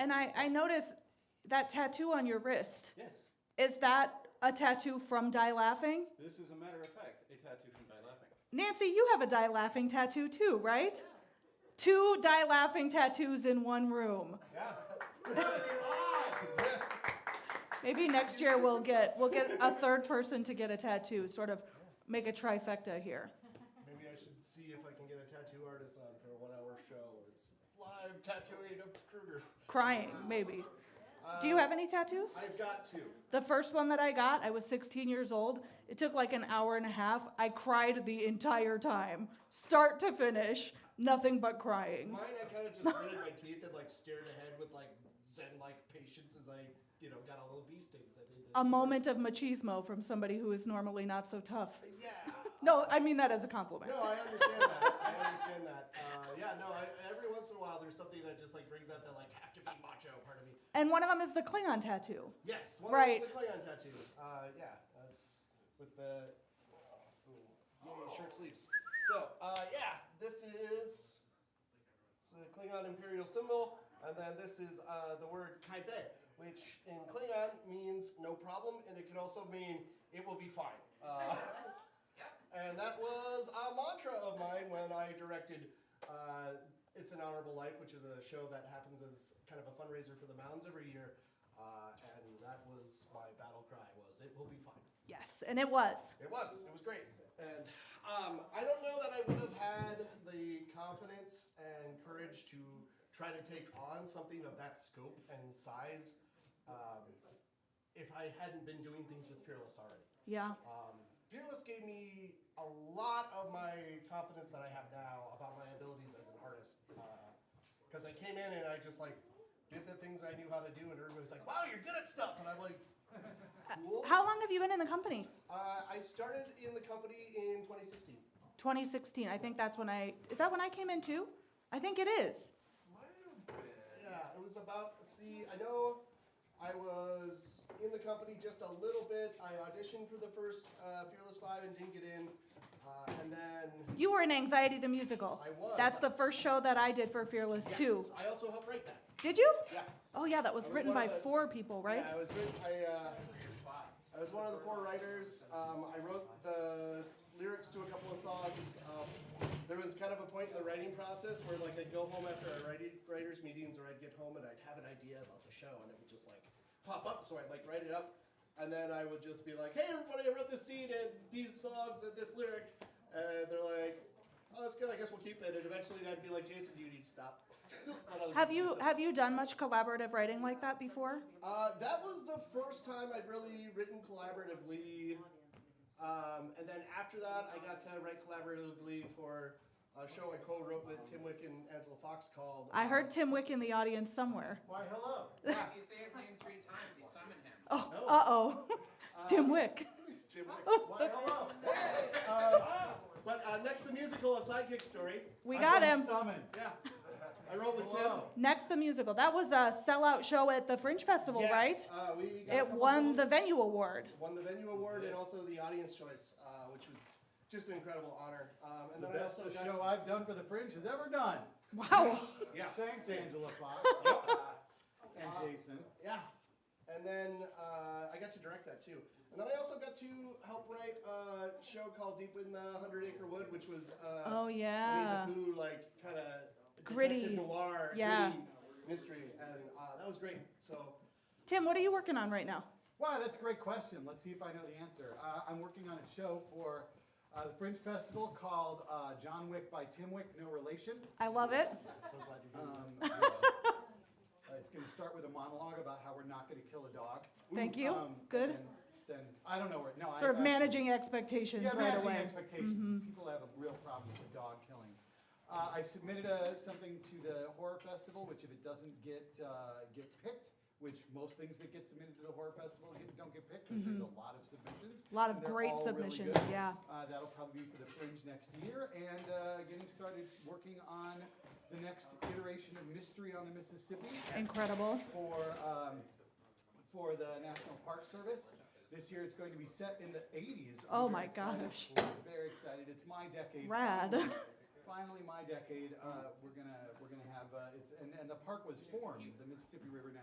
And I noticed that tattoo on your wrist. Yes, Is that a tattoo from Die Laughing? this is a matter of fact, a tattoo from Die Laughing. Nancy, you have a Die Laughing tattoo too, right? 2 Die Laughing tattoos in one room. Yeah. Maybe next year we'll get a third person to get a tattoo, sort of make a trifecta here. Maybe I should see if I can get a tattoo artist on for a 1 hour show. It's live tattooing of Kruger. Crying, maybe. Do you have any tattoos? I've got 2. The first one that I got, I was 16 years old. It took like an hour and a half. I cried the entire time, start to finish, nothing but crying. Mine, I kind of just gritted my teeth and like stared ahead with like zen-like patience as I, got all the bee stings. I did A moment of machismo from somebody who is normally not so tough. Yeah. No, I mean that as a compliment. No, I understand that. Every once in a while, there's something that just like brings out that like have to be macho part of me. And one of them is the Klingon tattoo. Yes, one Right. of them's the Klingon tattoo. Yeah, that's with the shirt sleeves. So, this is it's a Klingon imperial symbol, and then this is the word Kaibe, which in Klingon means no problem, and it can also mean it will be fine. And that was a mantra of mine when I directed It's an Honorable Life, which is a show that happens as kind of a fundraiser for the Mounds every year. And that was my battle cry was, it will be fine. Yes, and it was. It was great. And I don't know that I would have had the confidence and courage to try to take on something of that scope and size if I hadn't been doing things with Fearless already. Yeah. Fearless gave me a lot of my confidence that I have now about my abilities as an artist. Because I came in and I just like did the things I knew how to do, and everybody's like, "Wow, you're good at stuff," and I'm like, "Cool." How long have you been in the company? I started in the company in 2016. 2016. I think that's when is that when I came in too? I think it is. Yeah, it was about. I know I was in the company just a little bit. I auditioned for the first Fearless 5 and didn't get in. And then You were in Anxiety the Musical. I was. That's the first show that I did for Fearless too. Yes, I also helped write that. Did you? Yes. Oh yeah, that was I was written one by of the- 4 people, right? Yeah, I was written. I was one of the 4 writers. I wrote the lyrics to a couple of songs. There was kind of a point in the writing process where like I'd go home after our writers meetings, or I'd get home and I'd have an idea about the show, and it would just like pop up. So I'd like write it up, and then I would just be like, "Hey everybody, I wrote this scene and these songs and this lyric," and they're like, "Oh, that's good. I guess we'll keep it." And eventually that'd be like, "Jason, you need to stop." Have you done much collaborative writing like that before? That was the first time I'd really written collaboratively. And then after that, I got to write collaboratively for a show I co-wrote with Tim Wick and Angela Fox called. I heard Tim Wick in the audience somewhere. Why, hello. Yeah, if you say his name 3 times, you summon him. Oh, No. uh-oh. Tim Wick. Tim Wick. Why, hello. But next the musical, A Sidekick Story. We got him. Summoned. Yeah, I wrote with Tim. Hello. Next, the musical. That was a sellout show at the Fringe Festival, Yes, right? we got a It couple won the gold- venue award. won the venue award and also the audience choice, which was just an incredible honor. It's And the then I best also got show I've done for the Fringe has ever done. Wow. yeah, Thanks, Angela Fox. And Jason. yeah. And then I got to direct that too. And then I also got to help write a show called Deep in the 100 Acre Wood, which was Oh, yeah. Winnie the Pooh, like kind of Gritty. noir, Yeah. gritty mystery, and that was great. So Tim, what are you working on right now? Wow, that's a great question. Let's see if I know the answer. I'm working on a show for the Fringe Festival called John Wick by Tim Wick, No Relation. I love it. so glad you're doing it. It's going to start with a monologue about how we're not going to kill a dog. Thank you. Good. And then I don't know where. No, Sort of I- managing expectations Yeah, right managing away. expectations. People have a real problem with dog killing. I submitted something to the horror festival, which if it doesn't get picked, which most things that get submitted to the horror festival don't get picked, because there's a lot of submissions. A lot of and they're great all really submissions, good. yeah. That'll probably be for the Fringe next year, and getting started working on the next iteration of Mystery on the Mississippi Incredible. for the National Park Service. This year it's going to be set in the 80s. Oh I'm my very excited. gosh. We're very excited. It's my decade. Rad. Finally, my decade. We're gonna have and the park was formed. The Mississippi River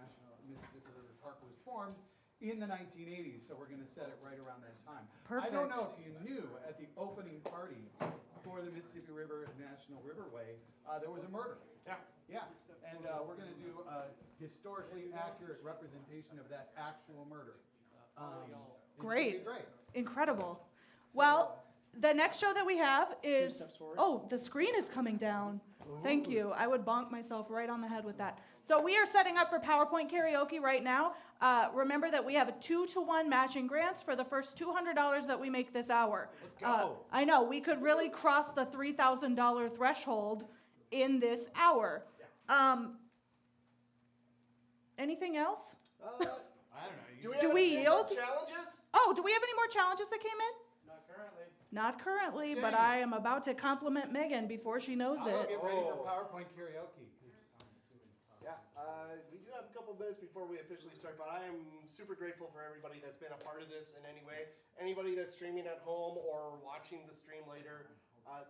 Park was formed in the 1980s. So we're gonna set it right around that time. I don't Perfect. know if you knew at the opening party for the Mississippi River National Riverway, there was a murder. Yeah. Yeah, and we're gonna do a historically accurate representation of that actual murder. It's gonna be Great. great. Incredible. Well, the next show that we have is, steps forward. oh, the screen is coming down. Thank you. I would bonk myself right on the head with that. So we are setting up for PowerPoint karaoke right now. Remember that we have a 2-to-1 matching grants for the first $200 that we make this hour. Let's go. I know, we could really cross the $3,000 threshold in this hour. Anything else? I don't know. Do we yield? Challenges? Oh, do we have any more challenges that came in? Not currently. Not currently, but Dang it. I am about to compliment Megan before she knows I'll it. get ready for PowerPoint karaoke. Yeah, we do have a couple minutes before we officially start, but I am super grateful for everybody that's been a part of this in any way. Anybody that's streaming at home or watching the stream later,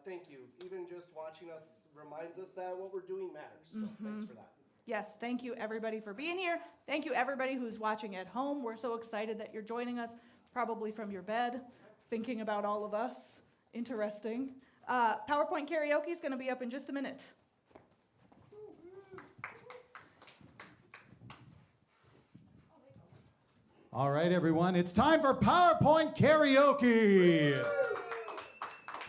thank you. Even just watching us reminds us that what we're doing matters, so thanks for that. Yes, thank you everybody for being here. Thank you everybody who's watching at home. We're so excited that you're joining us, probably from your bed, thinking about all of us. Interesting. PowerPoint karaoke is going to be up in just a minute. All right, everyone, it's time for PowerPoint karaoke.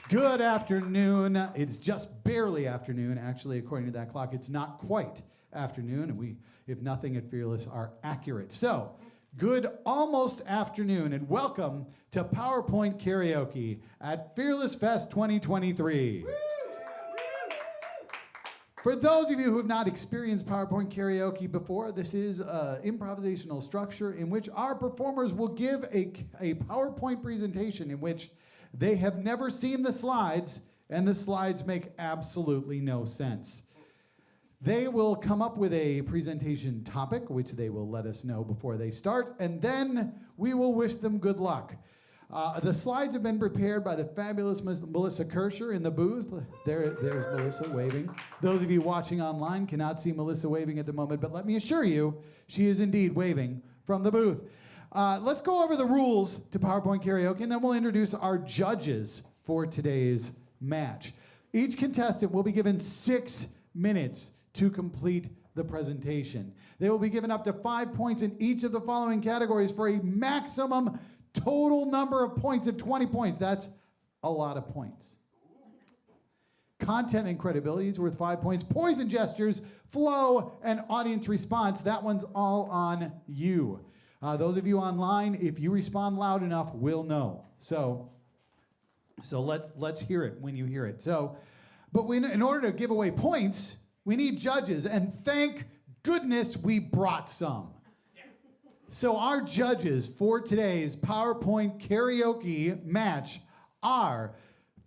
Good afternoon. It's just barely afternoon. Actually, according to that clock, it's not quite afternoon. And we, if nothing at Fearless, are accurate. So, good almost afternoon, and welcome to PowerPoint karaoke at Fearless Fest 2023. For those of you who have not experienced PowerPoint karaoke before, this is an improvisational structure in which our performers will give a PowerPoint presentation in which they have never seen the slides, and the slides make absolutely no sense. They will come up with a presentation topic, which they will let us know before they start, and then we will wish them good luck. The slides have been prepared by the fabulous Melissa Kirscher in the booth. There's Melissa waving. Those of you watching online cannot see Melissa waving at the moment, but let me assure you, she is indeed waving from the booth. Let's go over the rules to PowerPoint karaoke, and then we'll introduce our judges for today's match. Each contestant will be given 6 minutes to complete the presentation. They will be given up to 5 points in each of the following categories for a maximum total number of points of 20 points. That's a lot of points. Content and credibility is worth 5 points. Poise and gestures, flow, and audience response, that one's all on you. Those of you online, if you respond loud enough, we'll know. So let's hear it when you hear it. So But in order to give away points, we need judges, and thank goodness we brought some. So our judges for today's PowerPoint karaoke match are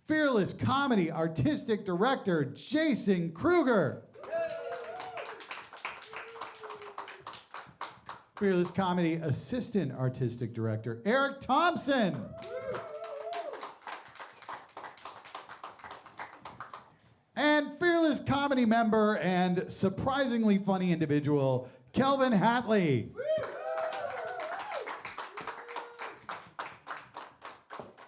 Fearless Comedy Artistic Director Jason Kruger. Fearless Comedy Assistant Artistic Director Eric Thompson. And Fearless Comedy member and surprisingly funny individual Kelvin Hatley.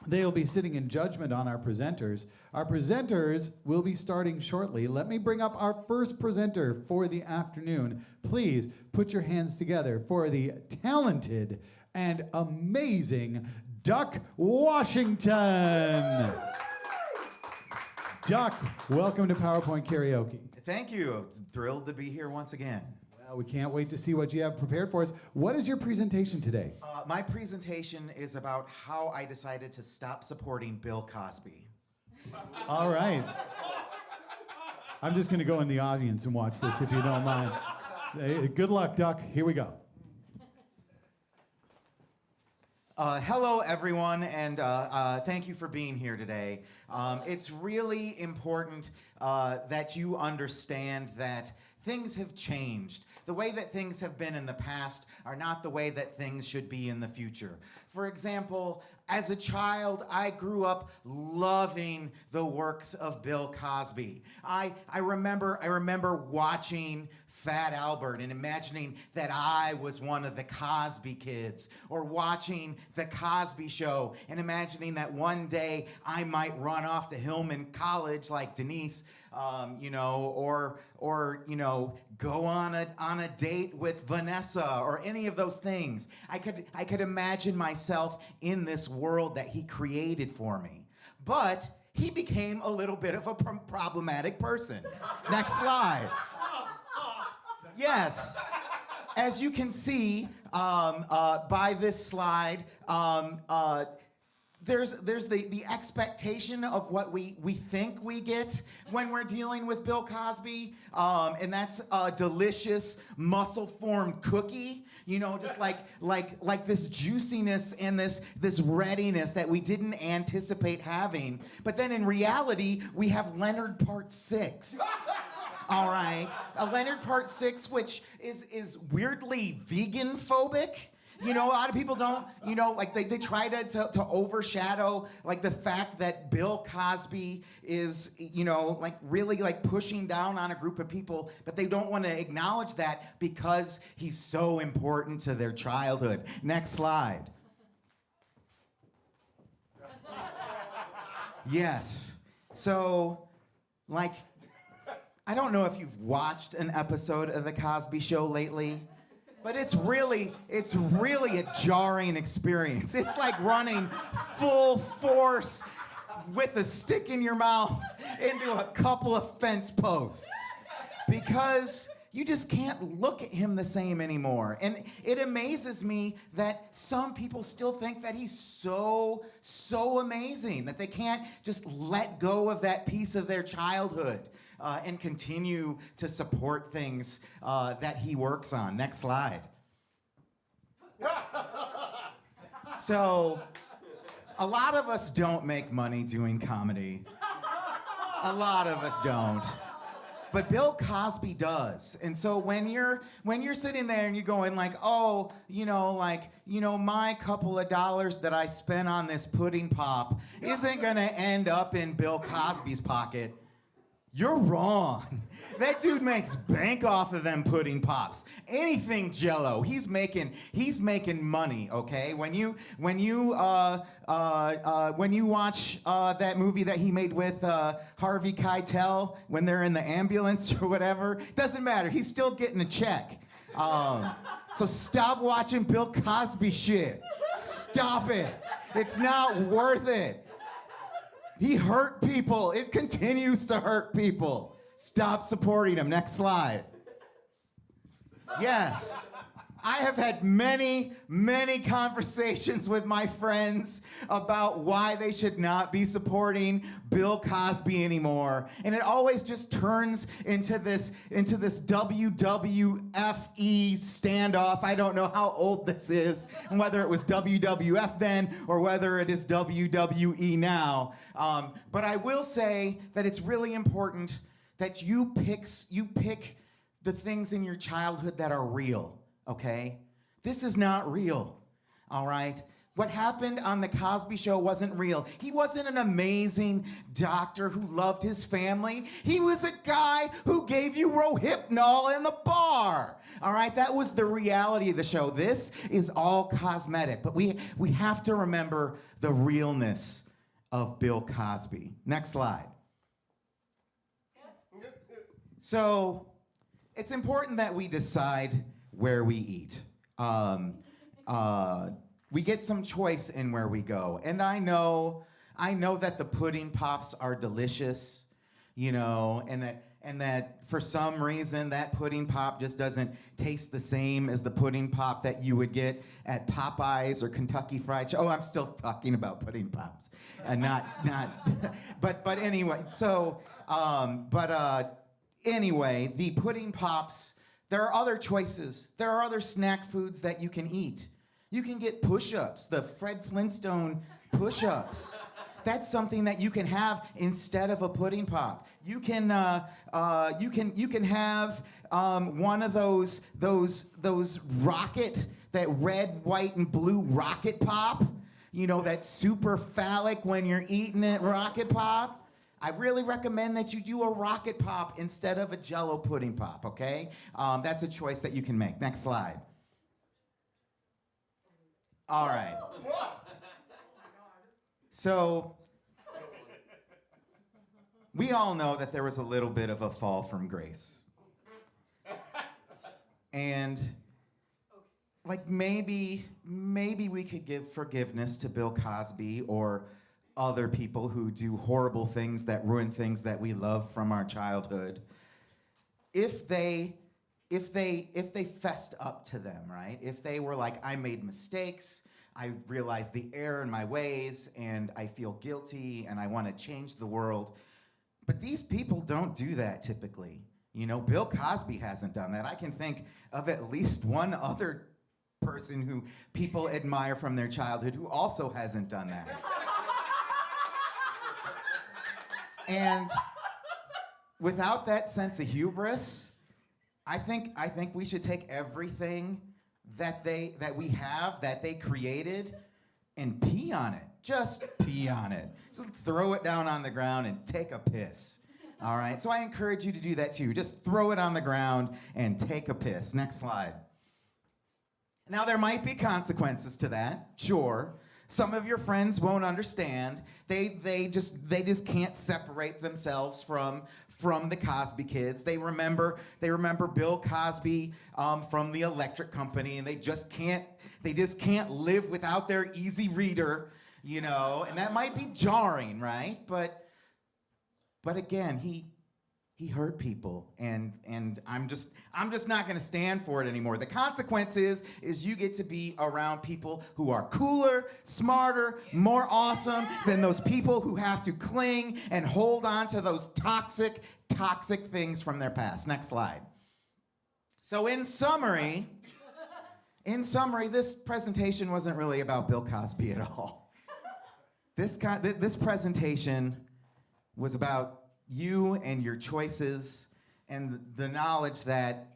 They'll be sitting in judgment on our presenters. Our presenters will be starting shortly. Let me bring up our first presenter for the afternoon. Please put your hands together for the talented and amazing Duck Washington. Duck, welcome to PowerPoint Karaoke. Thank you. I'm thrilled to be here once again. Well, we can't wait to see what you have prepared for us. What is your presentation today? My presentation is about how I decided to stop supporting Bill Cosby. All right. I'm just going to go in the audience and watch this if you don't mind. Hey, good luck, Duck. Here we go. Hello, everyone, and thank you for being here today. It's really important that you understand that things have changed. The way that things have been in the past are not the way that things should be in the future. For example, as a child, I grew up loving the works of Bill Cosby. I remember watching Fat Albert and imagining that I was one of the Cosby kids, or watching The Cosby Show and imagining that one day I might run off to Hillman College like Denise, or go on a date with Vanessa, or any of those things. I could imagine myself in this world that he created for me. But he became a little bit of a problematic person. Next slide. Yes, as you can see by this slide, there's the expectation of what we think we get when we're dealing with Bill Cosby, and that's a delicious muscle-formed cookie, just like this juiciness and this readiness that we didn't anticipate having. But then in reality, we have Leonard Part 6. All right, Leonard Part 6, which is weirdly vegan phobic. A lot of people don't, they try to overshadow like the fact that Bill Cosby is, really pushing down on a group of people, but they don't want to acknowledge that because he's so important to their childhood. Next slide. Yes. So, I don't know if you've watched an episode of The Cosby Show lately, but it's really a jarring experience. It's like running full force with a stick in your mouth into a couple of fence posts, because you just can't look at him the same anymore. And it amazes me that some people still think that he's so amazing, that they can't just let go of that piece of their childhood and continue to support things that he works on. Next slide. So, a lot of us don't make money doing comedy. A lot of us don't. But Bill Cosby does. And so when you're sitting there and you're going my couple of dollars that I spent on this pudding pop isn't gonna end up in Bill Cosby's pocket, you're wrong. That dude makes bank off of them pudding pops. Anything Jell-O, he's making money. Okay, when you watch that movie that he made with Harvey Keitel when they're in the ambulance or whatever, doesn't matter. He's still getting a check. So stop watching Bill Cosby shit. Stop it. It's not worth it. He hurt people. It continues to hurt people. Stop supporting him. Next slide. Yes. I have had many, many conversations with my friends about why they should not be supporting Bill Cosby anymore. And it always just turns into this WWFE standoff. I don't know how old this is, and whether it was WWF then or whether it is WWE now. But I will say that it's really important that you pick the things in your childhood that are real. Okay? This is not real, all right? What happened on The Cosby Show wasn't real. He wasn't an amazing doctor who loved his family. He was a guy who gave you Rohypnol in the bar, all right? That was the reality of the show. This is all cosmetic, but we have to remember the realness of Bill Cosby. Next slide. So, it's important that we decide where we eat. We get some choice in where we go. And I know that the pudding pops are delicious, you know, and that for some reason that pudding pop just doesn't taste the same as the pudding pop that you would get at Popeyes or Kentucky Fried Chicken. Oh, I'm still talking about pudding pops, and not, but anyway. So, anyway, the pudding pops. There are other choices. There are other snack foods that you can eat. You can get push-ups, the Fred Flintstone push-ups. That's something that you can have instead of a pudding pop. You can have one of those rocket, that red, white, and blue rocket pop. You know, that super phallic when you're eating it rocket pop. I really recommend that you do a rocket pop instead of a Jell-O pudding pop, okay? That's a choice that you can make. Next slide. All right. So, we all know that there was a little bit of a fall from grace. And, like, maybe we could give forgiveness to Bill Cosby or other people who do horrible things that ruin things that we love from our childhood, if they fessed up to them, right? If they were like, I made mistakes, I realized the error in my ways, and I feel guilty, and I want to change the world. But these people don't do that typically. You know, Bill Cosby hasn't done that. I can think of at least one other person who people admire from their childhood who also hasn't done that. And without that sense of hubris, I think we should take everything that we have, that they created, and pee on it. Just pee on it. Just throw it down on the ground and take a piss. All right? So I encourage you to do that too. Just throw it on the ground and take a piss. Next slide. Now, there might be consequences to that, sure. Some of your friends won't understand. They just can't separate themselves from the Cosby Kids. They remember Bill Cosby from the electric company, and they just can't live without their easy reader, you know. And that might be jarring, right? But again, he hurt people, and I'm just not gonna stand for it anymore. The consequence is you get to be around people who are cooler, smarter, more awesome than those people who have to cling and hold on to those toxic things from their past. Next slide. So in summary, this presentation wasn't really about Bill Cosby at all. This presentation was about you and your choices, and the knowledge that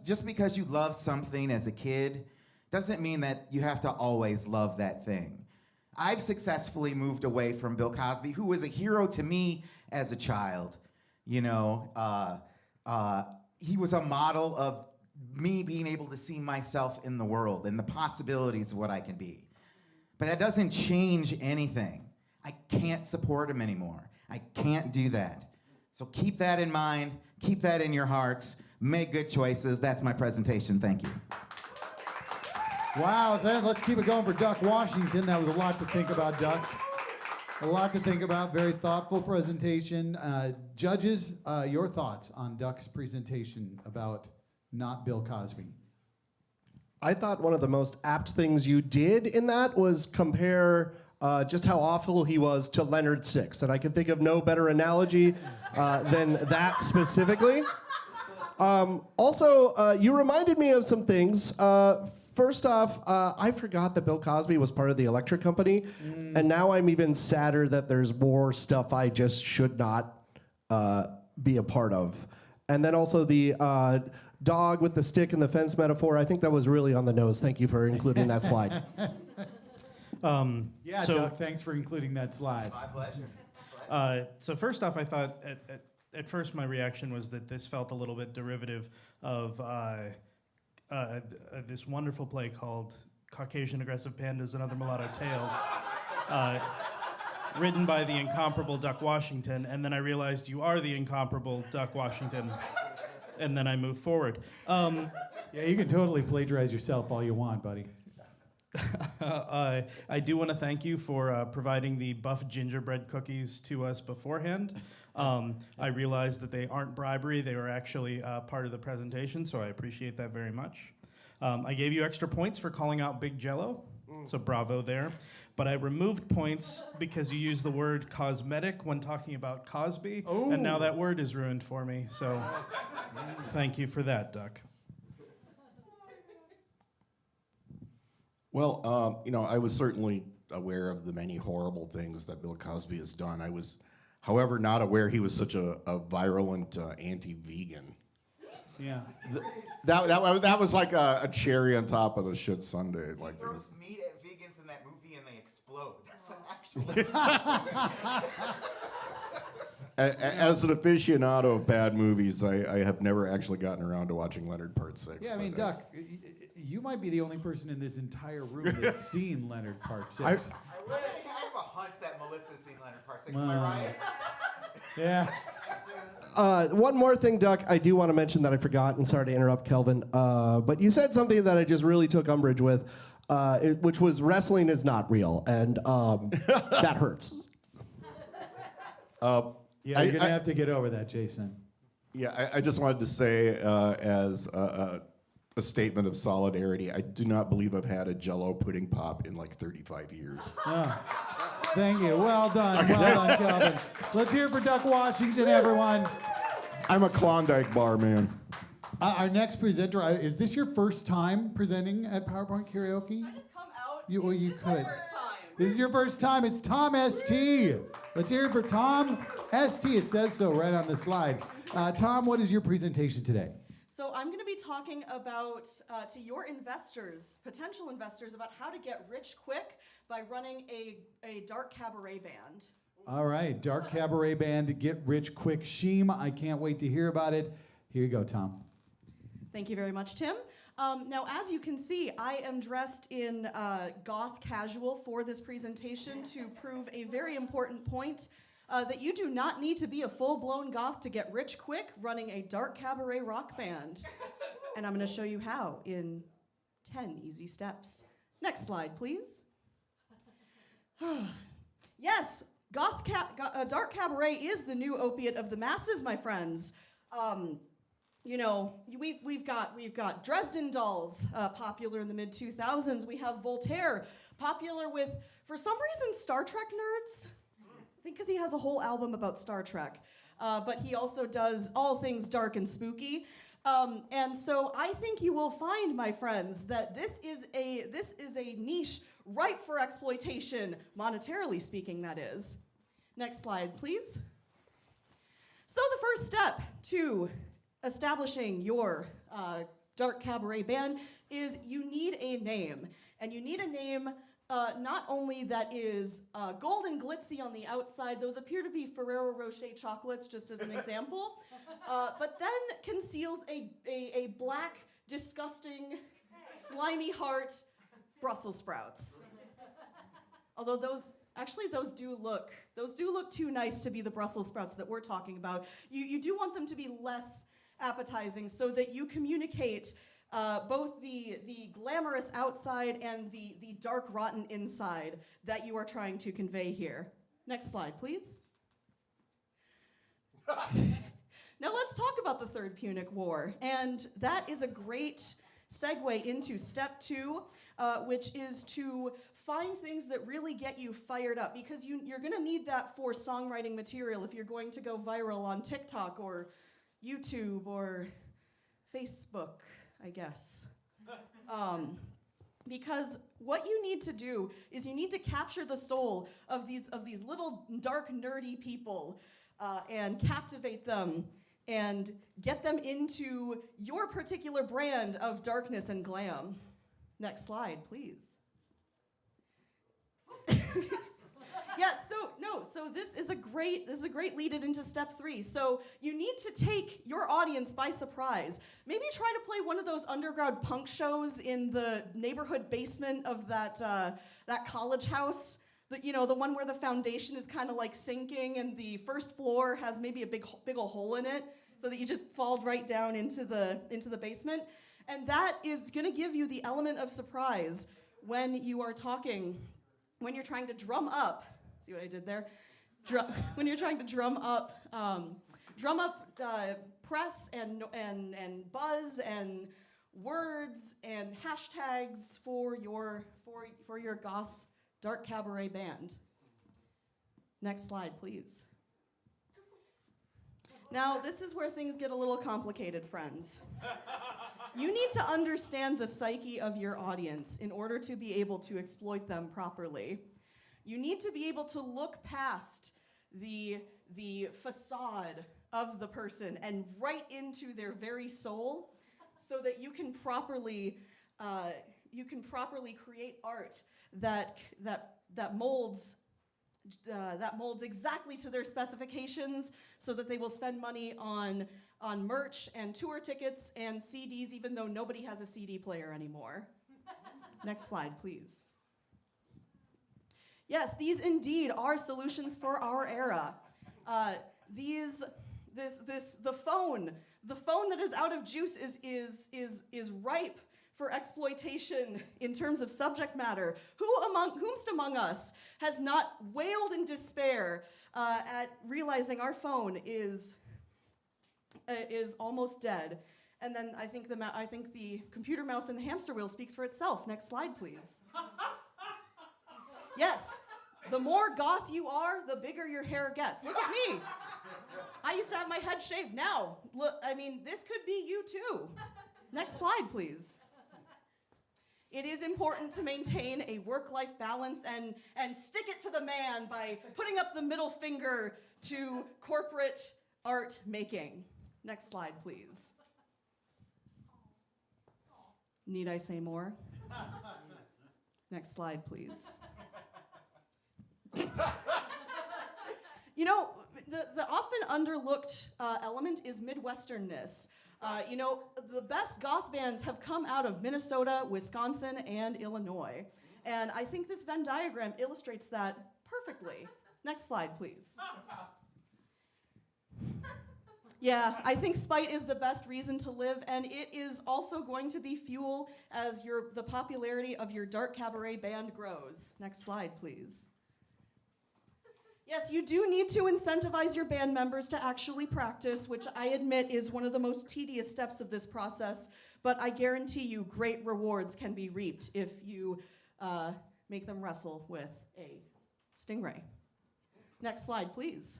just because you love something as a kid doesn't mean that you have to always love that thing. I've successfully moved away from Bill Cosby, who was a hero to me as a child. You know, he was a model of me being able to see myself in the world and the possibilities of what I can be. But that doesn't change anything. I can't support him anymore. I can't do that. So keep that in mind, keep that in your hearts, make good choices. That's my presentation. Thank you. Wow, then let's keep it going for Duck Washington. That was a lot to think about, Duck. A lot to think about, very thoughtful presentation. Judges, your thoughts on Duck's presentation about not Bill Cosby? I thought one of the most apt things you did in that was compare just how awful he was to Leonard Six. And I can think of no better analogy than that specifically. Also, you reminded me of some things. First off, I forgot that Bill Cosby was part of the Electric Company, and now I'm even sadder that there's more stuff I just should not be a part of. And then also the dog with the stick and the fence metaphor, I think that was really on the nose. Thank you for including that slide. Yeah, Doug, thanks for including that slide. My pleasure. So first off, I thought at first my reaction was that this felt a little bit derivative of this wonderful play called Caucasian Aggressive Pandas and Other Mulatto Tales, written by the incomparable Duck Washington, and then I realized you are the incomparable Duck Washington, and then I moved forward. Yeah, you can totally plagiarize yourself all you want, buddy. I do want to thank you for providing the buff gingerbread cookies to us beforehand. I realized that they aren't bribery, they were actually part of the presentation, so I appreciate that very much. I gave you extra points for calling out Big Jello, so bravo there. But I removed points because you used the word cosmetic when talking about Cosby, and now that word is ruined for me, so thank you for that, Duck. Well, I was certainly aware of the many horrible things that Bill Cosby has done. I was, however, not aware he was such a virulent anti-vegan. Yeah. That was like a cherry on top of the shit sundae. Like Throws meat at vegans in that movie and they explode. That's actually. As an aficionado of bad movies, I have never actually gotten around to watching Leonard Part 6. Yeah, I mean, Duck, you might be the only person in this entire room that's seen Leonard Part 6. I have a hunch that Melissa's seen Leonard Part 6. Am I right? Yeah. One more thing, Duck, I do want to mention that I forgot, and sorry to interrupt, Kelvin, but you said something that I just really took umbrage with, which was wrestling is not real, and that hurts. Yeah, you're going to have to get over that, Jason. Yeah, I just wanted to say as a statement of solidarity, I do not believe I've had a Jell-O pudding pop in like 35 years. Thank you. Well done. Well done, Kelvin. Let's hear it for Duck Washington, everyone. I'm a Klondike bar man. Our next presenter, is this your first time presenting at PowerPoint Karaoke? I just come out. You could. My first time. This is your first time. It's Tom St. Let's hear it for Tom St. It says so right on the slide. Tom, what is your presentation today? So I'm going to be talking about, to your investors, potential investors, about how to get rich quick by running a dark cabaret band. All right, dark cabaret band to get rich quick. Sheem, I can't wait to hear about it. Here you go, Tom. Thank you very much, Tim. Now, as you can see, I am dressed in goth casual for this presentation to prove a very important point. That you do not need to be a full-blown goth to get rich quick running a dark cabaret rock band. And I'm going to show you how in 10 easy steps. Next slide, please. Yes, dark cabaret is the new opiate of the masses, my friends. We've got Dresden Dolls, popular in the mid-2000s. We have Voltaire, popular with, for some reason, Star Trek nerds. I think because he has a whole album about Star Trek, but he also does all things dark and spooky. And so I think you will find, my friends, that this is a niche ripe for exploitation, monetarily speaking, that is. Next slide, please. So the first step to establishing your dark cabaret band is you need a name, and you need a name. Not only that is gold and glitzy on the outside, those appear to be Ferrero Rocher chocolates, just as an example, but then conceals a black, disgusting, slimy heart Brussels sprouts. Although those do look too nice to be the Brussels sprouts that we're talking about. You do want them to be less appetizing so that you communicate both the glamorous outside and the dark, rotten inside that you are trying to convey here. Next slide, please. Now let's talk about the Third Punic War, and that is a great segue into step 2, which is to find things that really get you fired up, because you're going to need that for songwriting material if you're going to go viral on TikTok or YouTube or Facebook, I guess. Because what you need to do is you need to capture the soul of these little dark nerdy people and captivate them and get them into your particular brand of darkness and glam. Next slide, please. So this is a great lead in into step 3. So you need to take your audience by surprise. Maybe try to play one of those underground punk shows in the neighborhood basement of that college house. The one where the foundation is kind of like sinking and the first floor has maybe a big old hole in it, so that you just fall right down into the basement. And that is going to give you the element of surprise when you are talking, when you're trying to drum up. See what I did there? When you're trying to drum up press and buzz and words and hashtags for your goth dark cabaret band. Next slide, please. Now, this is where things get a little complicated, friends. You need to understand the psyche of your audience in order to be able to exploit them properly. You need to be able to look past the facade of the person and right into their very soul, so that you can properly create art that molds exactly to their specifications, so that they will spend money on merch and tour tickets and CDs, even though nobody has a CD player anymore. Next slide, please. Yes, these indeed are solutions for our era. The phone that is out of juice is ripe for exploitation in terms of subject matter. Whomst among us has not wailed in despair at realizing our phone is almost dead? And then I think the computer mouse and the hamster wheel speaks for itself. Next slide, please. Yes, the more goth you are, the bigger your hair gets. Look at me. I used to have my head shaved. Now, look, this could be you too. Next slide, please. It is important to maintain a work-life balance and stick it to the man by putting up the middle finger to corporate art making. Next slide, please. Need I say more? Next slide, please. The often underlooked element is Midwesternness. The best goth bands have come out of Minnesota, Wisconsin, and Illinois. And I think this Venn diagram illustrates that perfectly. Next slide, please. Yeah, I think spite is the best reason to live, and it is also going to be fuel as the popularity of your dark cabaret band grows. Next slide, please. Yes, you do need to incentivize your band members to actually practice, which I admit is one of the most tedious steps of this process, but I guarantee you great rewards can be reaped if you make them wrestle with a stingray. Next slide, please.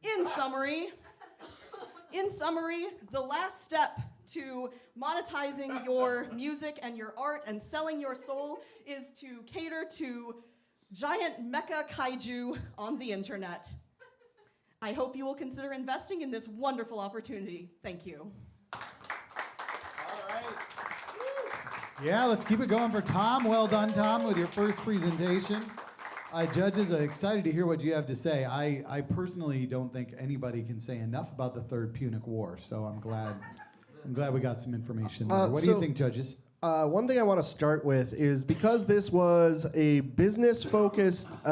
In summary, the last step to monetizing your music and your art and selling your soul is to cater to giant mecha kaiju on the internet. I hope you will consider investing in this wonderful opportunity. Thank you. All right. Yeah, let's keep it going for Tom. Well done, Tom, with your first presentation. Judges, I'm excited to hear what you have to say. I personally don't think anybody can say enough about the Third Punic War, so I'm glad we got some information there. What do you think, judges? One thing I want to start with is, because this was a business-focused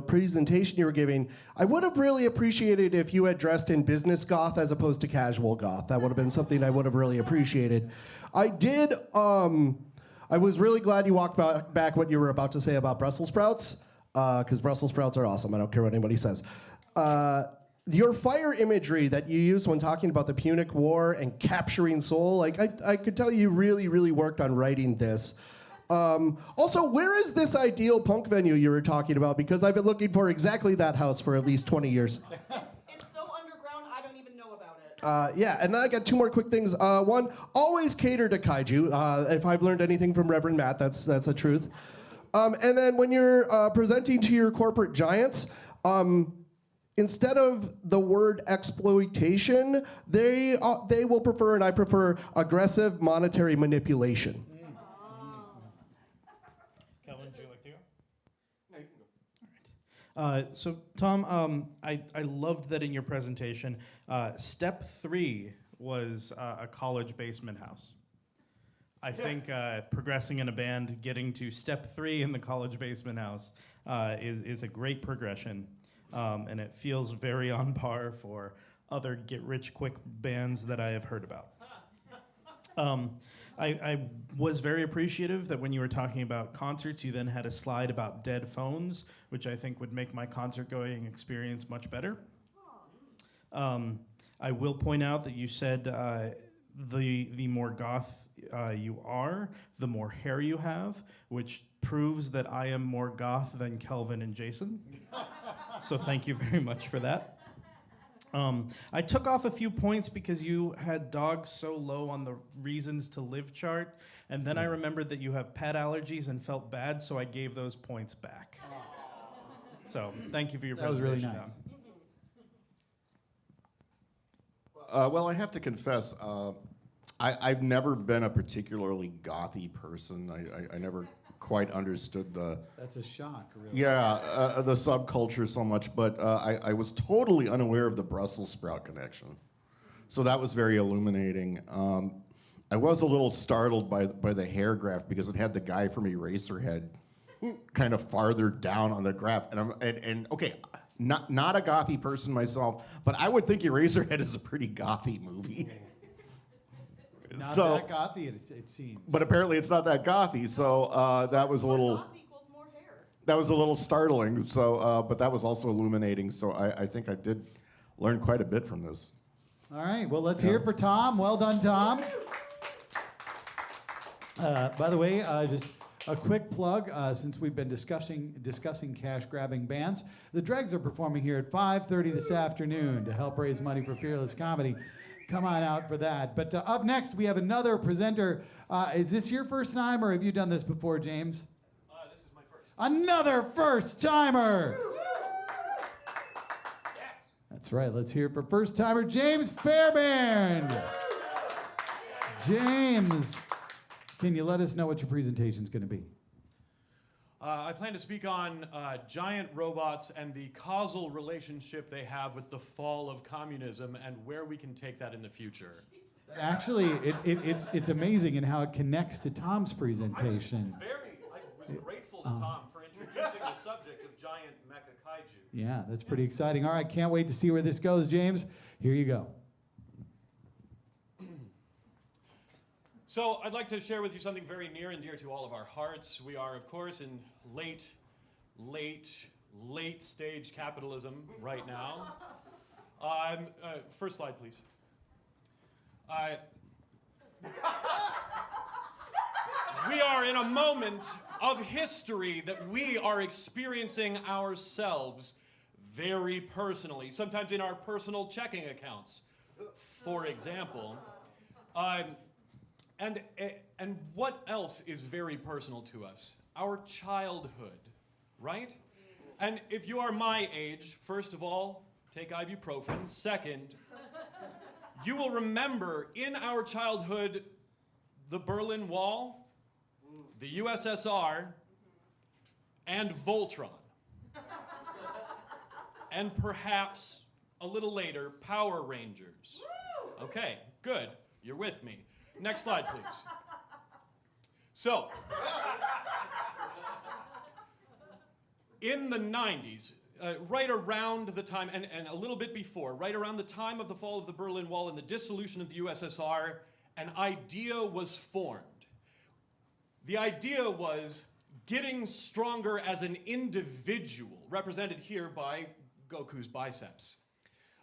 presentation you were giving, I would have really appreciated if you had dressed in business goth as opposed to casual goth. That would have been something I would have really appreciated. I was really glad you walked back what you were about to say about Brussels sprouts, because Brussels sprouts are awesome. I don't care what anybody says. your fire imagery that you use when talking about the Punic War and capturing Seoul, like I could tell you really, really worked on writing this. Also, where is this ideal punk venue you were talking about? Because I've been looking for exactly that house for at least 20 years. It's so underground, I don't even know about it. Yeah, and then I got two more quick things. One, always cater to kaiju. If I've learned anything from Reverend Matt, that's the truth. And then when you're presenting to your corporate giants, instead of the word exploitation, they will prefer, and I prefer, aggressive monetary manipulation. Kelvin, would you like to go? No, you can go. So, Tom, I loved that in your presentation, step 3 was a college basement house. I think progressing in a band, getting to step 3 in the college basement house is a great progression. And it feels very on par for other get-rich-quick bands that I have heard about. I was very appreciative that when you were talking about concerts, you then had a slide about dead phones, which I think would make my concert-going experience much better. I will point out that you said the more goth you are, the more hair you have, which proves that I am more goth than Kelvin and Jason. So thank you very much for that. I took off a few points because you had dogs so low on the reasons to live chart, and then I remembered that you have pet allergies and felt bad, so I gave those points back. So thank you for your presentation. That was really nice. Well, I have to confess, I've never been a particularly gothy person. I never quite understood the... That's a shock, really. Yeah, the subculture so much, but I was totally unaware of the Brussels sprout connection. So that was very illuminating. I was a little startled by the hair graph because it had the guy from Eraserhead kind of farther down on the graph. And okay, not a gothy person myself, but I would think Eraserhead is a pretty gothy movie. Not that gothy, it seems. But apparently it's not that gothy, so that was a little... That was a little startling, so, but that was also illuminating, so I think I did learn quite a bit from this. All right, well, let's hear it for Tom. Well done, Tom. By the way, just a quick plug, since we've been discussing cash-grabbing bands, the Dregs are performing here at 5:30 this afternoon to help raise money for Fearless Comedy. Come on out for that. But up next, we have another presenter. Is this your first time, or have you done this before, James? This is my first. Another first-timer! Yes. That's right. Let's hear it for first-timer James Fairbairn. James, can you let us know what your presentation's going to be? I plan to speak on giant robots and the causal relationship they have with the fall of communism and where we can take that in the future. Actually, it's amazing in how it connects to Tom's presentation. I was grateful to Tom for introducing the subject of giant mecha kaiju. Yeah, that's pretty exciting. All right, can't wait to see where this goes, James. Here you go. So I'd like to share with you something very near and dear to all of our hearts. We are, of course, in late stage capitalism right now. First slide, please. We are in a moment of history that we are experiencing ourselves very personally, sometimes in our personal checking accounts, for example. And what else is very personal to us? Our childhood, right? And if you are my age, first of all, take ibuprofen. Second, you will remember in our childhood the Berlin Wall, the USSR, and Voltron. And perhaps a little later, Power Rangers. Okay, good. You're with me. Next slide, please. So, in the 90s, right around the time, and a little bit before, right around the time of the fall of the Berlin Wall and the dissolution of the USSR, an idea was formed. The idea was getting stronger as an individual, represented here by Goku's biceps.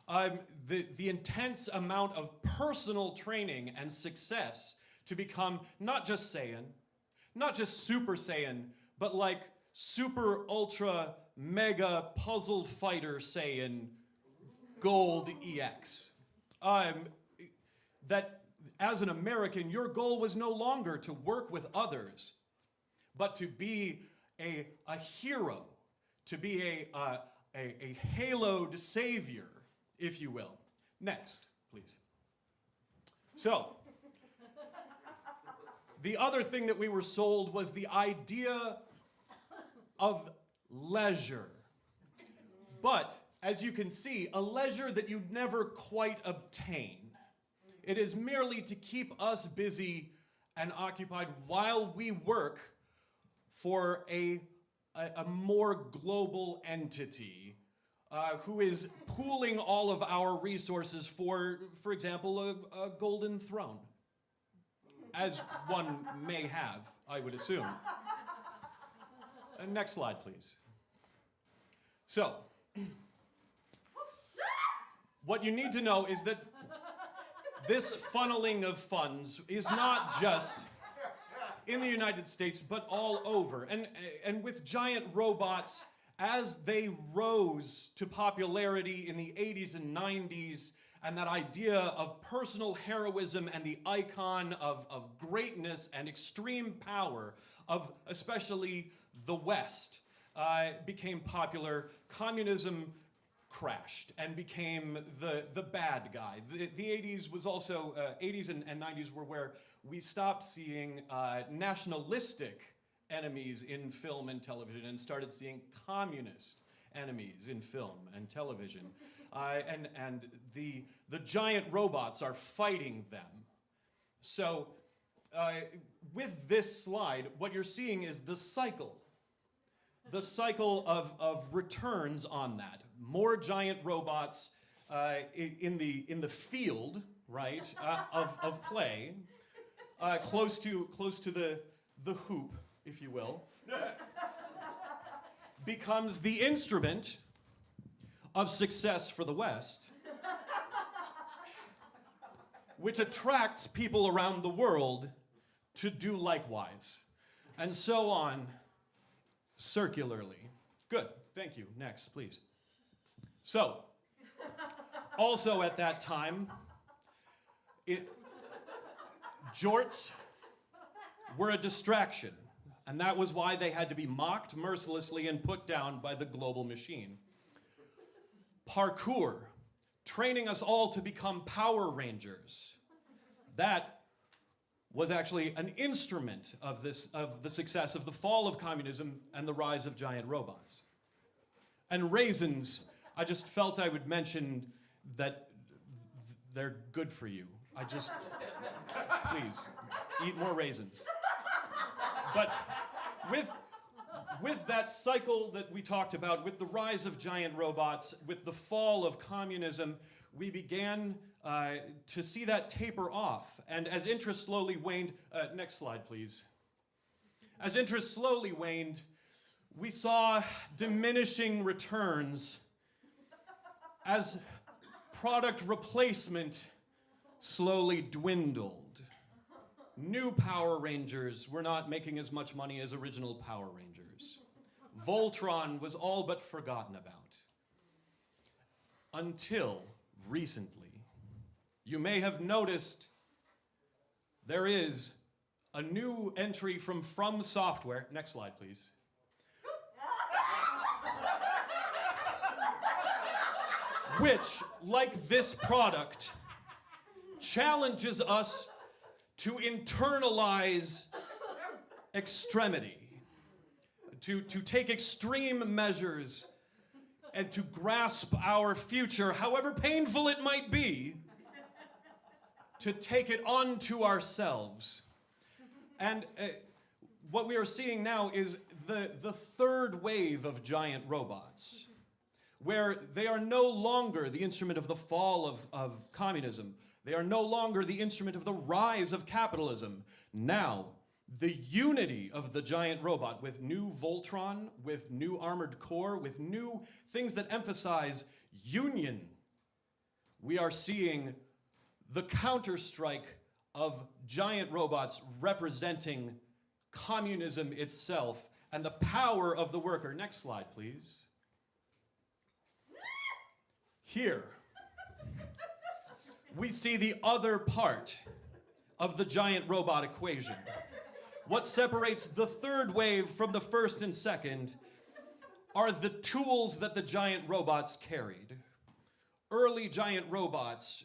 the intense amount of personal training and success to become not just Saiyan, not just Super Saiyan, but like super ultra mega puzzle fighter Saiyan Gold EX. That as an American, your goal was no longer to work with others, but to be a hero, to be a haloed savior, if you will. Next, please. So, the other thing that we were sold was the idea of leisure. But, as you can see, a leisure that you never quite obtain. It is merely to keep us busy and occupied while we work for a more global entity who is pooling all of our resources for example, a golden throne. As one may have, I would assume. Next slide, please. So, what you need to know is that this funneling of funds is not just in the United States, but all over. And with giant robots, as they rose to popularity in the 80s and 90s, and that idea of personal heroism and the icon of greatness and extreme power of especially the West became popular, communism crashed and became the bad guy. The 80s was also, 80s and 90s were where we stopped seeing nationalistic enemies in film and television and started seeing communist enemies in film and television. And the giant robots are fighting them. So with this slide, what you're seeing is the cycle of returns on that. More giant robots in the field, right, of play, close to the hoop, if you will, becomes the instrument of success for the West, which attracts people around the world to do likewise, and so on circularly. Good, thank you. Next, please. So, also at that time, jorts were a distraction, and that was why they had to be mocked mercilessly and put down by the global machine. Parkour, training us all to become Power Rangers. That was actually an instrument of the success of the fall of communism and the rise of giant robots. And raisins, I just felt I would mention that they're good for you. Please, eat more raisins. But with that cycle that we talked about, with the rise of giant robots, with the fall of communism, we began to see that taper off. And as interest slowly waned, next slide, please. As interest slowly waned, we saw diminishing returns as product replacement slowly dwindled. New Power Rangers were not making as much money as original Power Rangers. Voltron was all but forgotten about. Until recently. You may have noticed there is a new entry from Software. Next slide, please. Which, like this product, challenges us to internalize extremity, to take extreme measures, and to grasp our future, however painful it might be, to take it onto ourselves. And what we are seeing now is the third wave of giant robots, where they are no longer the instrument of the fall of communism. They are no longer the instrument of the rise of capitalism. Now, the unity of the giant robot with new Voltron, with new armored core, with new things that emphasize union we are seeing the counterstrike of giant robots representing communism itself and the power of the worker. Next slide, please. Here, we see the other part of the giant robot equation. What separates the third wave from the first and second are the tools that the giant robots carried. Early giant robots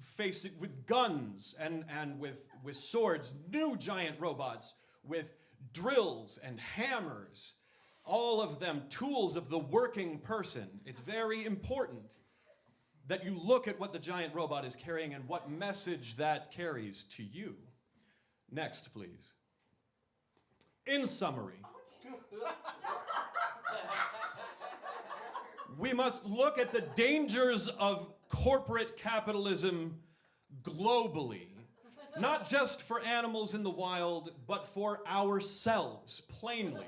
facing with guns and with swords. New giant robots with drills and hammers. All of them tools of the working person. It's very important that you look at what the giant robot is carrying and what message that carries to you. Next, please. In summary, we must look at the dangers of corporate capitalism globally, not just for animals in the wild, but for ourselves, plainly.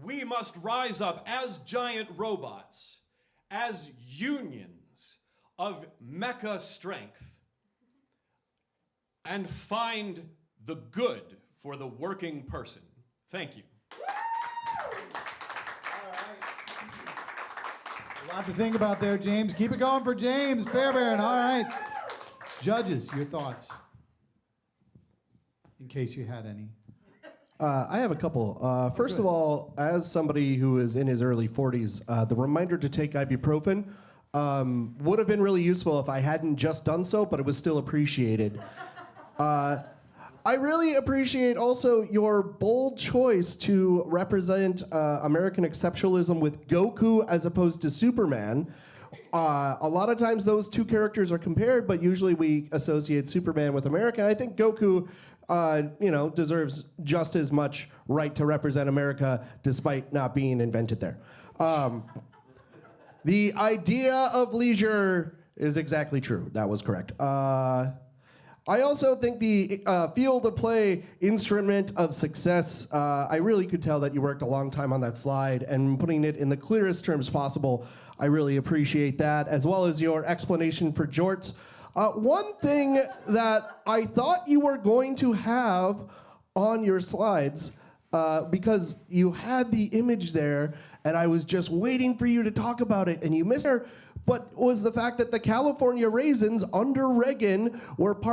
We must rise up as giant robots, as unions of mecha strength, and find the good for the working person. Thank you. A lot to think about there, James. Keep it going for James Fairbairn. All right. Judges, your thoughts, in case you had any. I have a couple. First of all, as somebody who is in his early 40s, the reminder to take ibuprofen would have been really useful if I hadn't just done so, but it was still appreciated. I really appreciate also your bold choice to represent American exceptionalism with Goku as opposed to Superman. A lot of times those two characters are compared, but usually we associate Superman with America. I think Goku, deserves just as much right to represent America despite not being invented there. The idea of leisure is exactly true. That was correct. I also think the field of play instrument of success, I really could tell that you worked a long time on that slide, and putting it in the clearest terms possible, I really appreciate that, as well as your explanation for jorts. One thing that I thought you were going to have on your slides, because you had the image there, and I was just waiting for you to talk about it, and you missed it, but was the fact that the California Raisins under Reagan were part